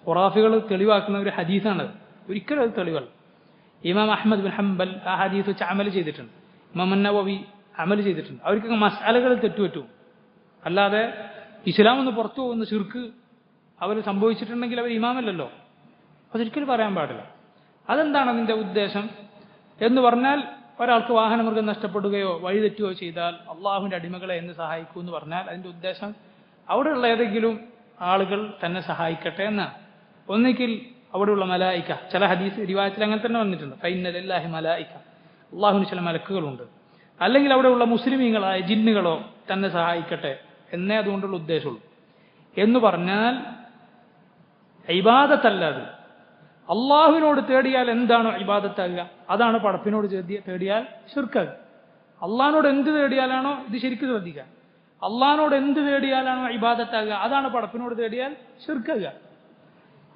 ഖുറാഫികൾ തെളിവാക്കുന്ന ഒരു ഹദീസാണത്. ഒരിക്കലും അത് തെളിവല്ല. ഇമാം അഹ്മദ് ബിൻ ഹംബൽ ആ ഹദീസ് വെച്ച് അമൽ ചെയ്തിട്ടുണ്ട്. ഇമാം നവവി അമൽ ചെയ്തിട്ടുണ്ട്. അവർക്ക് മസ്അലകൾ തെറ്റുപറ്റും. അല്ലാതെ ഇസ്ലാം ഒന്ന് പുറത്തു പോകുന്ന ശിർക്ക് അവർ സംഭവിച്ചിട്ടുണ്ടെങ്കിൽ അവർ ഇമാമല്ലല്ലോ. അതൊരിക്കലും പറയാൻ പാടില്ല. അതെന്താണ് അതിൻ്റെ ഉദ്ദേശം എന്ന് പറഞ്ഞാൽ, ഒരാൾക്ക് വാഹനമൃഗം നഷ്ടപ്പെടുകയോ വഴിതെറ്റുകയോ ചെയ്താൽ അള്ളാഹുവിൻ്റെ അടിമകളെ എന്ന് സഹായിക്കൂ എന്ന് പറഞ്ഞാൽ അതിൻ്റെ ഉദ്ദേശം അവിടെയുള്ള ഏതെങ്കിലും ആളുകൾ തന്നെ സഹായിക്കട്ടെ എന്നാണ്. ഒന്നിക്കിൽ അവിടെയുള്ള മലായിക്ക, ചില ഹദീസ് റിവായത്തിൽ അങ്ങനെ തന്നെ വന്നിട്ടുണ്ട്, ഫൈന്ന ലില്ലാഹി മലായിക്ക, അള്ളാഹുവിന് ചില മലക്കുകളുണ്ട്. അല്ലെങ്കിൽ അവിടെയുള്ള മുസ്ലിമീങ്ങളായ ജിന്നുകളോ തന്നെ സഹായിക്കട്ടെ എന്നേ അതുകൊണ്ടുള്ള ഉദ്ദേശമുള്ളൂ. എന്ന് പറഞ്ഞാൽ ഇബാദത്തല്ല അത്. അള്ളാഹുവിനോട് തേടിയാൽ എന്താണോ ഇബാദത്താകുക അതാണ് പടപ്പിനോട് തേടിയാൽ ശിർക്കാകുക. അള്ളാഹിനോട് എന്ത് തേടിയാലാണോ, ഇത് ശരിക്കും ശ്രദ്ധിക്കുക, അള്ളാഹിനോട് എന്ത് തേടിയാലാണോ ഇബാദത്താകുക അതാണ് പടപ്പിനോട് തേടിയാൽ ശിർക്കാകുക.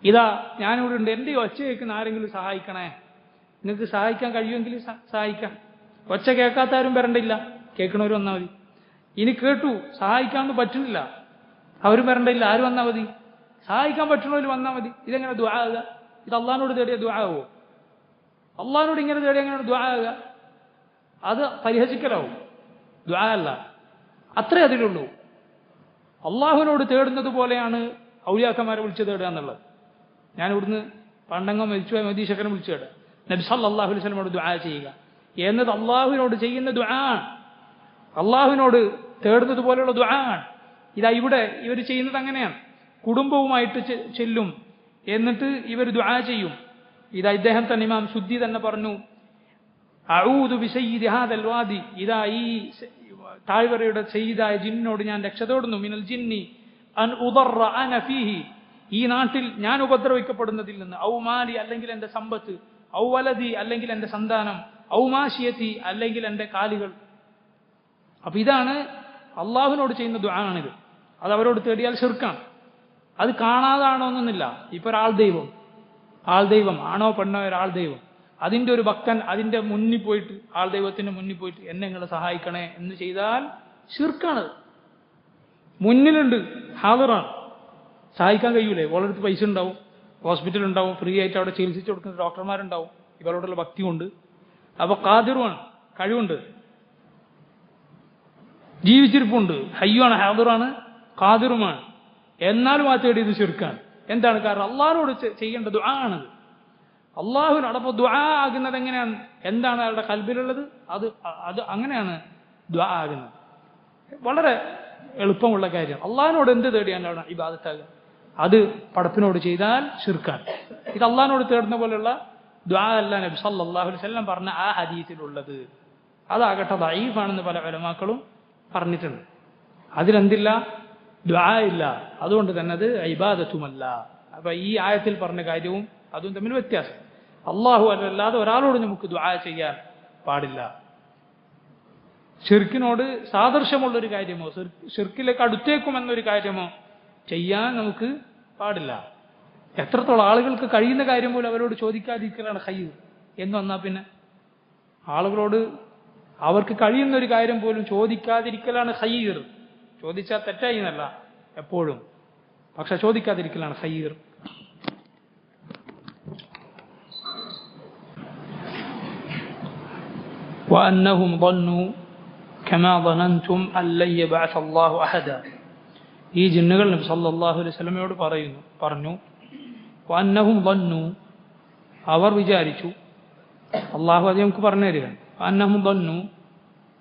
ഇതാ ഞാനിവിടെ ഉണ്ട്, എൻ്റെ ഒച്ച കേൾക്കുന്ന ആരെങ്കിലും സഹായിക്കണേ, നിങ്ങൾക്ക് സഹായിക്കാൻ കഴിയുമെങ്കിൽ സഹായിക്കാം. ഒച്ച കേൾക്കാത്ത ആരും വരണ്ടില്ല, കേൾക്കണവർ വന്നാൽ മതി. ഇനി കേട്ടു സഹായിക്കാനൊന്നും പറ്റുന്നില്ല, അവരും വരണ്ടില്ല, ആരും വന്നാൽ മതി. സഹായിക്കാൻ പറ്റണവർ വന്നാൽ മതി. ഇതെങ്ങനെ ദുആ ആകുക? ഇത് അള്ളാഹിനോട് തേടിയ ദുആ ആവോ? അള്ളാഹിനോട് ഇങ്ങനെ തേടിയ എങ്ങനെയാണ് ദുആ ആകുക? അത് പരിഹസിക്കലാവും, ദുആ അല്ല. അത്രേ അതിലുള്ളൂ. അള്ളാഹുവിനോട് തേടുന്നത് പോലെയാണ് ഔലിയാക്കന്മാരെ വിളിച്ചു തേടുക എന്നുള്ളത്. ഞാൻ ഇവിടുന്ന് പണ്ടങ്ങം മരിച്ചുപോയ മദീശക്കനെ വിളിച്ചു തേടുക, നബി സല്ലല്ലാഹു അലൈഹി വസല്ലമയോട് ദുആ ചെയ്യുക എന്നത് അള്ളാഹുവിനോട് ചെയ്യുന്ന ദുആ ആണ്. അള്ളാഹുവിനോട് തേടുന്നത് പോലെയുള്ള ദുആ ആണ്. ഇതാ ഇവിടെ ഇവർ ചെയ്യുന്നത് അങ്ങനെയാണ്. കുടുംബവുമായിട്ട് ചെല്ലും, എന്നിട്ട് ഇവർ ദുആ ചെയ്യും. ഇതാ ഇദ്ദേഹം തന്നെ ഇമാം സുദ്ദി തന്നെ പറഞ്ഞു, അഊദു ബിസയ്യിദി ഹാദൽ വാദി, ഇതാ ഈ താഴ്വരയുടെ സയ്യിദായ ജിന്നിനോട് ഞാൻ രക്ഷ തേടുന്നു, മിനൽ ജിന്നി അൻ ഉദറ അന ഫീഹി, ഈ നാട്ടിൽ ഞാൻ ഉപദ്രവിക്കപ്പെടുന്നതിൽ നിന്ന്, ഔ മാലി അല്ലെങ്കിൽ എൻ്റെ സമ്പത്ത്, ഔ വലദി അല്ലെങ്കിൽ എൻ്റെ സന്താനം, ഔ മാശിയത്തി അല്ലെങ്കിൽ എൻ്റെ കാലുകൾ. അപ്പൊ ഇതാണ് അള്ളാഹുവിനോട് ചെയ്യുന്ന ദുആ ആണിത്. അത് അവരോട് തേടിയാൽ ശിർക്കാണ്. അത് കാണാതാണോ എന്നൊന്നുമില്ല. ഇപ്പൊ ഒരാൾ ദൈവം, ആൾ ദൈവം ആണോ പെണ്ണോ ഒരാൾ ദൈവം, അതിൻ്റെ ഒരു ഭക്തൻ അതിൻ്റെ മുന്നിൽ പോയിട്ട്, ആൾ ദൈവത്തിന്റെ മുന്നിൽ പോയിട്ട് എന്നെ നിങ്ങളെ സഹായിക്കണേ എന്ന് ചെയ്താൽ ശിർക്കാണ്. മുന്നിലുണ്ട്, ഹാദിറാണ്, സഹായിക്കാൻ കഴിയൂലേ? ഓളടുത്ത് പൈസ ഉണ്ടാവും, ഹോസ്പിറ്റൽ ഉണ്ടാവും, ഫ്രീ ആയിട്ട് അവിടെ ചികിത്സിച്ച് കൊടുക്കുന്ന ഡോക്ടർമാരുണ്ടാവും, ഇവരോടുള്ള ഭക്തി കൊണ്ട്. അപ്പൊ ഖാദിറുമാണ്, കഴിവുണ്ട്, ജീവിച്ചിരിപ്പുണ്ട്, ഹയ്യാണ്, ഹാദിറാണ്, ഖാദിറുമാണ്. എന്നാലും ആ തേടിയത് ശിർക്കാണ്. എന്താണ് കാരണം? അള്ളാഹിനോട് ചെയ്യേണ്ട ദുആ ആണത്. അള്ളാഹുവിനോട്. അപ്പോൾ ദുആ ആകുന്നത് എങ്ങനെയാണ്? എന്താണ് അയാളുടെ ഖൽബിലുള്ളത് അത് അങ്ങനെയാണ് ദുആ ആകുന്നത്. വളരെ എളുപ്പമുള്ള കാര്യം. അള്ളാഹിനോട് എന്ത് തേടിയാണ് ഇബാദത്താകുക? അത് പടപ്പിനോട് ചെയ്താൽ ശിർക്കാണ്. ഇത് അള്ളാഹിനോട് തേടുന്ന പോലെയുള്ള ദുആ അല്ല നബി സല്ലല്ലാഹു അലൈഹി വസല്ലം പറഞ്ഞ ആ ഹദീസിലുള്ളത്. അതാകട്ടെ ദഈഫാണെന്ന് പല ഉലമാക്കളും പറഞ്ഞിട്ടുണ്ട്. അതിലെന്തില്ല? ദുആ ഇല്ല. അതുകൊണ്ട് തന്നെ അത് ഇബാദത്തുമല്ല. അപ്പൊ ഈ ആയത്തിൽ പറഞ്ഞ കാര്യവും അതും തമ്മിൽ വ്യത്യാസം. അള്ളാഹു അല്ലാതെ ഒരാളോട് നമുക്ക് ദുആ ചെയ്യാൻ പാടില്ല. ഷിർക്കിനോട് സാദൃശ്യമുള്ളൊരു കാര്യമോ ഷിർക്കിലേക്ക് അടുത്തേക്കുമെന്നൊരു കാര്യമോ ചെയ്യാൻ നമുക്ക് പാടില്ല. എത്രത്തോളം ആളുകൾക്ക് കഴിയുന്ന കാര്യം പോലും അവരോട് ചോദിക്കാതിരിക്കലാണ് ഖൈർ എന്ന് വന്നാൽ പിന്നെ ആളുകളോട് അവർക്ക് കഴിയുന്ന ഒരു കാര്യം പോലും ചോദിക്കാതിരിക്കലാണ് ഖൈർ. ചോദിച്ചാൽ തെറ്റായി എന്നല്ല എപ്പോഴും, പക്ഷെ ചോദിക്കാതിരിക്കലാണ് ഖൈർ. وأنهم ظنوا كما ظننتم أن لن يبعث الله أحدا. ഈ ജിന്നുകൾ നബി സല്ലല്ലാഹു അലൈഹി വസല്ലമയോട് പറഞ്ഞു വഅന്നഹും ظنوا, അവർ വിചാരിച്ചു. അള്ളാഹു അത് നമുക്ക് പറഞ്ഞു തരികയാണ്. വഅന്നഹും ظنوا,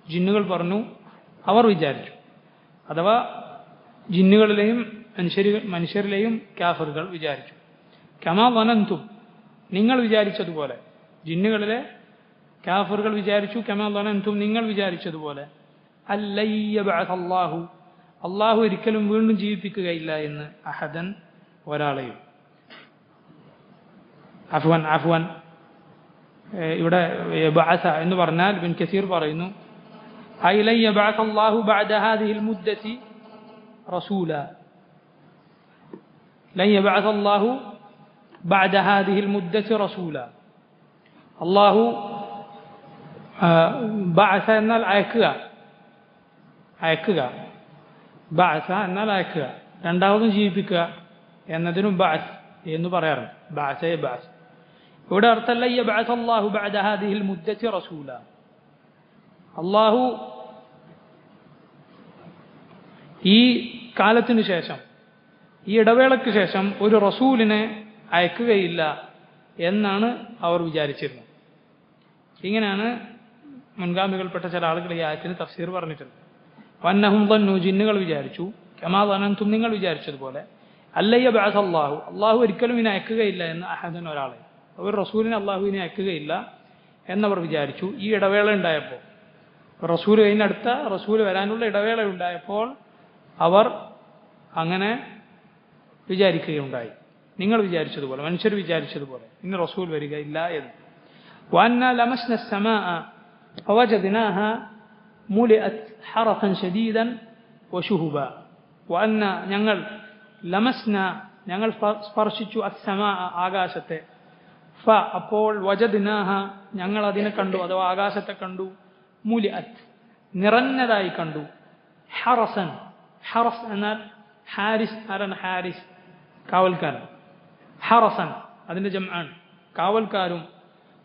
ജിന്നുകൾ പറഞ്ഞു, അവർ വിചാരിച്ചു. അഥവാ ജിന്നുകളിലെയും മനുഷ്യരിലെയും കാഫിറുകൾ വിചാരിച്ചു. കമാ ظننتم, നിങ്ങൾ വിചാരിച്ചതുപോലെ. ജിന്നുകളിലെ കാഫിറുകൾ വിചാരിച്ചു കമാ ظننتم, നിങ്ങൾ വിചാരിച്ചതുപോലെ. അല്ലൻ യബ്അഥ അല്ലാഹു, അള്ളാഹു ഒരിക്കലും വീണ്ടും ജീവിപ്പിക്കുകയില്ല എന്ന്. അഹദൻ, ഒരാളെയും. അഫ്വൻ ഇവിടെ യബ്അഥ എന്ന് പറഞ്ഞാൽ ഇബ്ൻ കസീർ പറയുന്നു ഐ ലൻ യബ്അഥ അല്ലാഹു ബഅദ ഹാദിഹിൽ മുദ്ദതി റസൂല. ലൻ യബ്അഥ അല്ലാഹു ബഅദ ഹാദിഹിൽ മുദ്ദതി റസൂല. അള്ളാഹു ബഅസ എന്നാൽ അയക്കുക, ബഅസ എന്നാൽ അയക്കുക. രണ്ടാമതും ജീവിപ്പിക്കുക എന്നതിനും ബഅസ് എന്ന് പറയാറുണ്ട്. ബഅസയെ ബഅസ്. ഇവിടെ അർത്ഥം യബ്അഥ അല്ലാഹു ബഅദ ഹാദിഹിൽ മുദ്ദതി റസൂല. അള്ളാഹു ഈ കാലത്തിന് ശേഷം, ഈ ഇടവേളയ്ക്ക് ശേഷം ഒരു റസൂലിനെ അയക്കുകയില്ല എന്നാണ് അവർ വിചാരിച്ചിരുന്നത്. ഇങ്ങനെയാണ് മുൻഗാമികൾപ്പെട്ട ചില ആളുകൾ ഈ ആയത്തിന് തഫ്സീർ പറഞ്ഞിട്ടുണ്ട്. വന്നഹും ظنوا, ജിന്നുകൾ വിചാരിച്ചു. കമാ ظننتم, നിങ്ങൾ വിചാരിച്ചതുപോലെ. അല്ലൻ യബ്അഥ അല്ലാഹു, അള്ളാഹു ഒരിക്കലും ഇനി അയക്കുകയില്ല എന്ന്. അഹദൻ, ഒരാളെ. ഒരു റസൂലിനെ അള്ളാഹു ഇനി അയക്കുകയില്ല എന്നവർ വിചാരിച്ചു. ഈ ഇടവേള ഉണ്ടായപ്പോൾ, റസൂൽ കഴിഞ്ഞടുത്ത റസൂൽ വരാനുള്ള ഇടവേള ഉണ്ടായപ്പോൾ അവർ അങ്ങനെ വിചാരിക്കുകയുണ്ടായി. നിങ്ങൾ വിചാരിച്ചതുപോലെ, മനുഷ്യർ വിചാരിച്ചതുപോലെ ഇന്ന് റസൂൽ വരികയില്ല എന്ന്. وأنا لمسنا السماء فوجدناها ملئت حرسا شديدا وشهبا. وأنا ഞങ്ങൾ لمسنا, ഞങ്ങൾ സ്പർശിച്ചു السماء, ആകാശത്തെ. അപ്പോൾ വജദ്നാഹ, ഞങ്ങൾ അതിനെ കണ്ടു, അഥവാ ആകാശത്തെ കണ്ടു. മുലിഅത്ത്, നിറഞ്ഞതായി കണ്ടു. ഹറസൻ, ഹറസ് എന്നാൽ ഹാരിസ്. ആരാണ് ഹാരിസ്? കാവൽക്കാരൻ. ഹറസൻ അതിന്റെ ജംആണ്, കാവൽക്കാരും.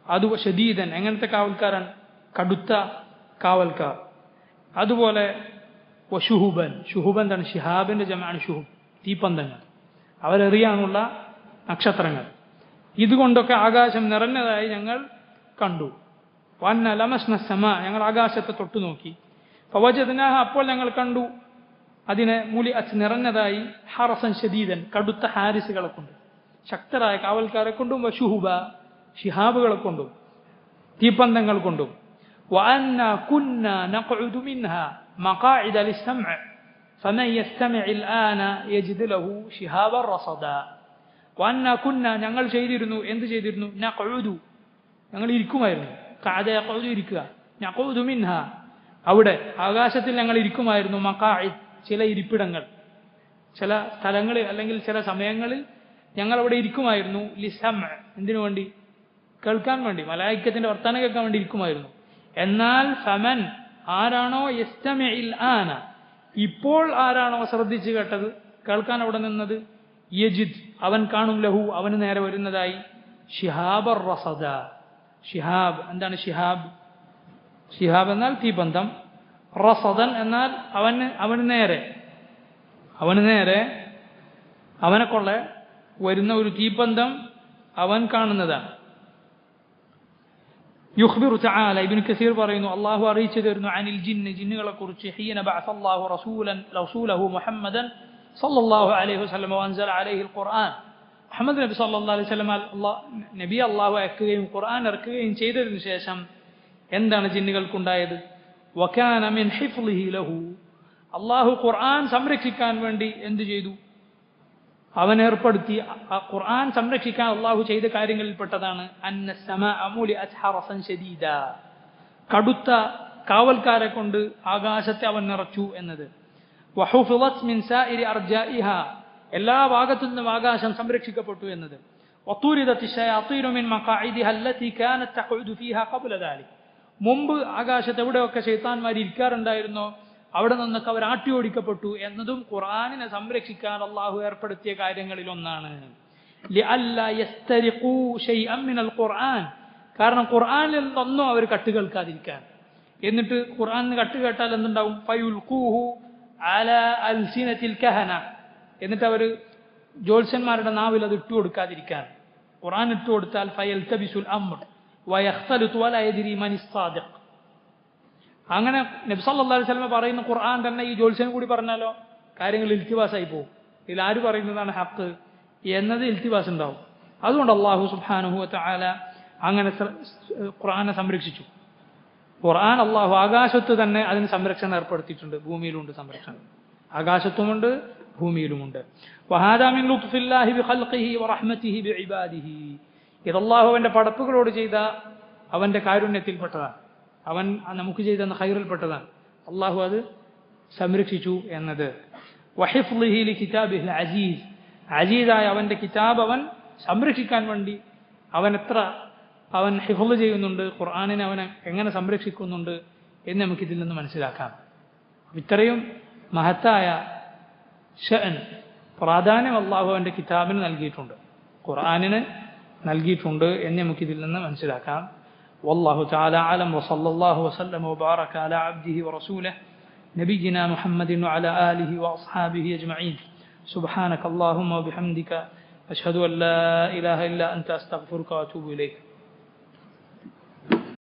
അത് ഷദീദൻ, എങ്ങനത്തെ കാവൽക്കാരൻ? കടുത്ത കാവൽക്കാർ. അതുപോലെ വശുഹുബൻ, ഷുഹുബൻ എന്താണ്? ഷിഹാബിന്റെ ജംആണ് ഷുഹുബ്, തീപ്പന്തങ്ങൾ, അവരെറിയാനുള്ള നക്ഷത്രങ്ങൾ. ഇതുകൊണ്ടൊക്കെ ആകാശം നിറഞ്ഞതായി ഞങ്ങൾ കണ്ടു. വന്ന ലമസ്ന സമാ, ഞങ്ങൾ ആകാശത്തെ തൊട്ടു നോക്കി. ഫവജദ്നാഹ, അപ്പോൾ ഞങ്ങൾ കണ്ടു അതിനെ മുലിഅത്ത്, നിറഞ്ഞതായി. ഹറസൻ ഷദീദൻ, കടുത്ത ഹാരിസുകളെ കൊണ്ടും, ശക്തരായ കാവൽക്കാരെ കൊണ്ടും. വശുഹുബ, ഷിഹാബുകളെ കൊണ്ടും, തീപ്പന്തങ്ങൾ കൊണ്ടും. وأنا كنا نقعد منها مقاعد للسمع فمن يستمع الآن يجد له شهابا رصدا. وأنا كنا, ഞങ്ങൾ ചെയ്തിരുന്നു. എന്ത് ചെയ്തിരുന്നു? നഖഉദു, ഞങ്ങൾ ഇരിക്കുമായിരുന്നു. ഖഅദ യഖഉദു, ഇരിക്കുക. നഖഉദു മിൻഹ, അവിടെ ആകാശത്തിൽ ഞങ്ങൾ ഇരിക്കുമായിരുന്നു. മഖാഇദ്, ചില ഇരിപ്പിടങ്ങൾ, ചില സ്ഥലങ്ങളിൽ അല്ലെങ്കിൽ ചില സമയങ്ങളിൽ ഞങ്ങൾ അവിടെ ഇരിക്കുമായിരുന്നു. ലിസംഅ, എന്തിനു വേണ്ടി? കേൾക്കാൻ വേണ്ടി, മലായിക്കത്തിന്റെ വർത്തമാനം കേൾക്കാൻ വേണ്ടി ഇരിക്കുമായിരുന്നു. എന്നാൽ ഫമൻ, ആരാണോ യസ്തമിഇൽ ആന, ഇപ്പോൾ ആരാണോ ശ്രദ്ധിച്ചു കേട്ടത്, കേൾക്കാൻ അവിടെ നിന്നത്, യജിദ്, അവൻ കാണും, ലഹു, അവന് നേരെ വരുന്നതായി, ഷിഹാബർ റസദ. ഷിഹാബ് എന്താണ്? ഷിഹാബ്, ഷിഹാബ് എന്നാൽ തീപന്തം. റസദൻ എന്നാൽ അവന് നേരെ അവനെ കൊള്ള വരുന്ന ഒരു തീപന്തം അവൻ കാണുന്നതാണ്. യുഖ്ബിറു തആല, ഇബ്നു കസീർ പറയുന്നു, അല്ലാഹു അറിയിച്ചു തരുന്നു, അനിൽ ജിന്ന്, ജിന്നുകളെ കുറിച്ച്. ഹീന ബഅസ അല്ലാഹു റസൂലഹു മുഹമ്മദൻ സല്ലല്ലാഹു അലൈഹി വസല്ലം വഅൻസല അലൈഹിൽ ഖുർആൻ. മുഹമ്മദ് നബി സല്ലല്ലാഹു അലൈഹി വസല്ലം നബി അല്ലാഹു അയക്കുകയും ഖുർആൻ ഇറക്കുകയും ചെയ്തതിനു ശേഷം എന്താണ് ജിന്നുകൾക്കുണ്ടായത്? വകാന മിൻ ഹിഫ്ളിഹി ലഹു, അല്ലാഹു ഖുർആൻ സംരക്ഷിക്കാൻ വേണ്ടി എന്തു ചെയ്തു? അവൻ ഏർപ്പെടുത്തി ഖുർആൻ സംരക്ഷിക്കാൻ അള്ളാഹു ചെയ്ത കാര്യങ്ങളിൽപ്പെട്ടതാണ് അന്ന സമാഅ മുലിഅത് ഹറസൻ ശദീദ, കടുത്ത കാവൽക്കാരെ കൊണ്ട് ആകാശത്തെ അവൻ നിറച്ചു എന്നത്. വഹുഫിളത് മിൻ സായിരി അർജാഇഹ, എല്ലാ ഭാഗത്തു നിന്നും ആകാശം സംരക്ഷിക്കപ്പെട്ടു എന്നത്. വതുരിദത് ശയാത്തീനു മിൻ മഖാഇദിഹ അല്ലതി കാനത് തഖഉദു ഫീഹാ ഖബ്ല ദാലിക്, മുമ്പ് ആകാശത്ത് എവിടെയൊക്കെ ശൈത്താൻമാർ ഇരിക്കാറുണ്ടായിരുന്നോ അവിടെ നിന്നൊക്കെ അവർ ആട്ടിയോടിക്കപ്പെട്ടു എന്നതും ഖുർആനിനെ സംരക്ഷിക്കാൻ അള്ളാഹു ഏർപ്പെടുത്തിയ കാര്യങ്ങളിൽ ഒന്നാണ്. ലിഅല്ലാ യസ്തരിഖൂ ശൈഅൻ മിനൽ ഖുർആൻ, കാരണം ഖുർആനിൽ നിന്നൊന്നും അവർ കട്ട് കേൾക്കാതിരിക്കാൻ. എന്നിട്ട് ഖുർആനിന് കട്ട് കേട്ടാൽ എന്തുണ്ടാവും? ഫയുൽഖൂഹു അലാ അൽസിനതിൽ കഹന, എന്നിട്ട് അവർ ജ്യോത്സ്യന്മാരുടെ നാവിൽ അത് ഇട്ടു കൊടുക്കാതിരിക്കാൻ. ഖുർആൻ ഇട്ടു കൊടുത്താൽ ഫയൽതബിസുൽ അംർ വയഖ്തലിതു വലാ യദ്രി മനിസ് സാദിഖ്. അങ്ങനെ നബി സല്ലല്ലാഹു അലൈഹി വസല്ലം പറയുന്ന ഖുർആൻ തന്നെ ഈ ജ്യോത്സ്യൻ കൂടി പറഞ്ഞാലോ കാര്യങ്ങൾ ഇൽത്തിബാസായി പോകും. ഇതിൽ ആര് പറയുന്നതാണ് ഹക്ക് എന്നത് ഇൽത്തിബാസ് ഉണ്ടാവും. അതുകൊണ്ട് അല്ലാഹു സുബ്ഹാനഹു വ തആല അങ്ങനെ ഖുർആനെ സംരക്ഷിച്ചു. ഖുർആൻ അല്ലാഹു ആകാശത്ത് തന്നെ അതിന് സംരക്ഷണം ഏർപ്പെടുത്തിയിട്ടുണ്ട്. ഭൂമിയിലുണ്ട് സംരക്ഷണം, ആകാശത്തുമുണ്ട് ഭൂമിയിലുമുണ്ട്. വഹാദാ മിൻ ലുത്ഫില്ലാഹി ബിഖൽഖിഹി വറഹ്മതിഹി ബിഇബാദിഹി, ഇത് അല്ലാഹുവിന്റെ പടപ്പുകളോട് ചെയ്ത അവന്റെ കാരുണ്യത്തിൽപ്പെട്ടതാണ്. അവൻ നമുക്ക് ചെയ്ത ഖൈറിൽപ്പെട്ടതാണ്. അള്ളാഹു അത് സംരക്ഷിച്ചു എന്നത്. വഹിഫ്ളിഹി ലികിതാബിഹിൽ അസീസ്, അസീസായ അവന്റെ കിതാബ് അവൻ സംരക്ഷിക്കാൻ വേണ്ടി അവൻ ഹിഫ്ള് ചെയ്യുന്നുണ്ട്, ഖുർആനിനെ അവൻ എങ്ങനെ സംരക്ഷിക്കുന്നുണ്ട് എന്ന് നമുക്കിതിൽ നിന്ന് മനസ്സിലാക്കാം. ഇത്രയും മഹത്തായ ഷഅൻ, പ്രാധാന്യം അള്ളാഹു അവന്റെ കിതാബിന് നൽകിയിട്ടുണ്ട്, ഖുർആനിന് നൽകിയിട്ടുണ്ട് എന്ന് നമുക്കിതിൽ നിന്ന് മനസ്സിലാക്കാം. والله تعالى أعلم، وصلى الله وسلم وبارك على عبده ورسوله نبينا محمد وعلى آله وأصحابه أجمعين. سبحانك اللهم وبحمدك أشهد أن لا إله إلا أنت أستغفرك وأتوب إليك.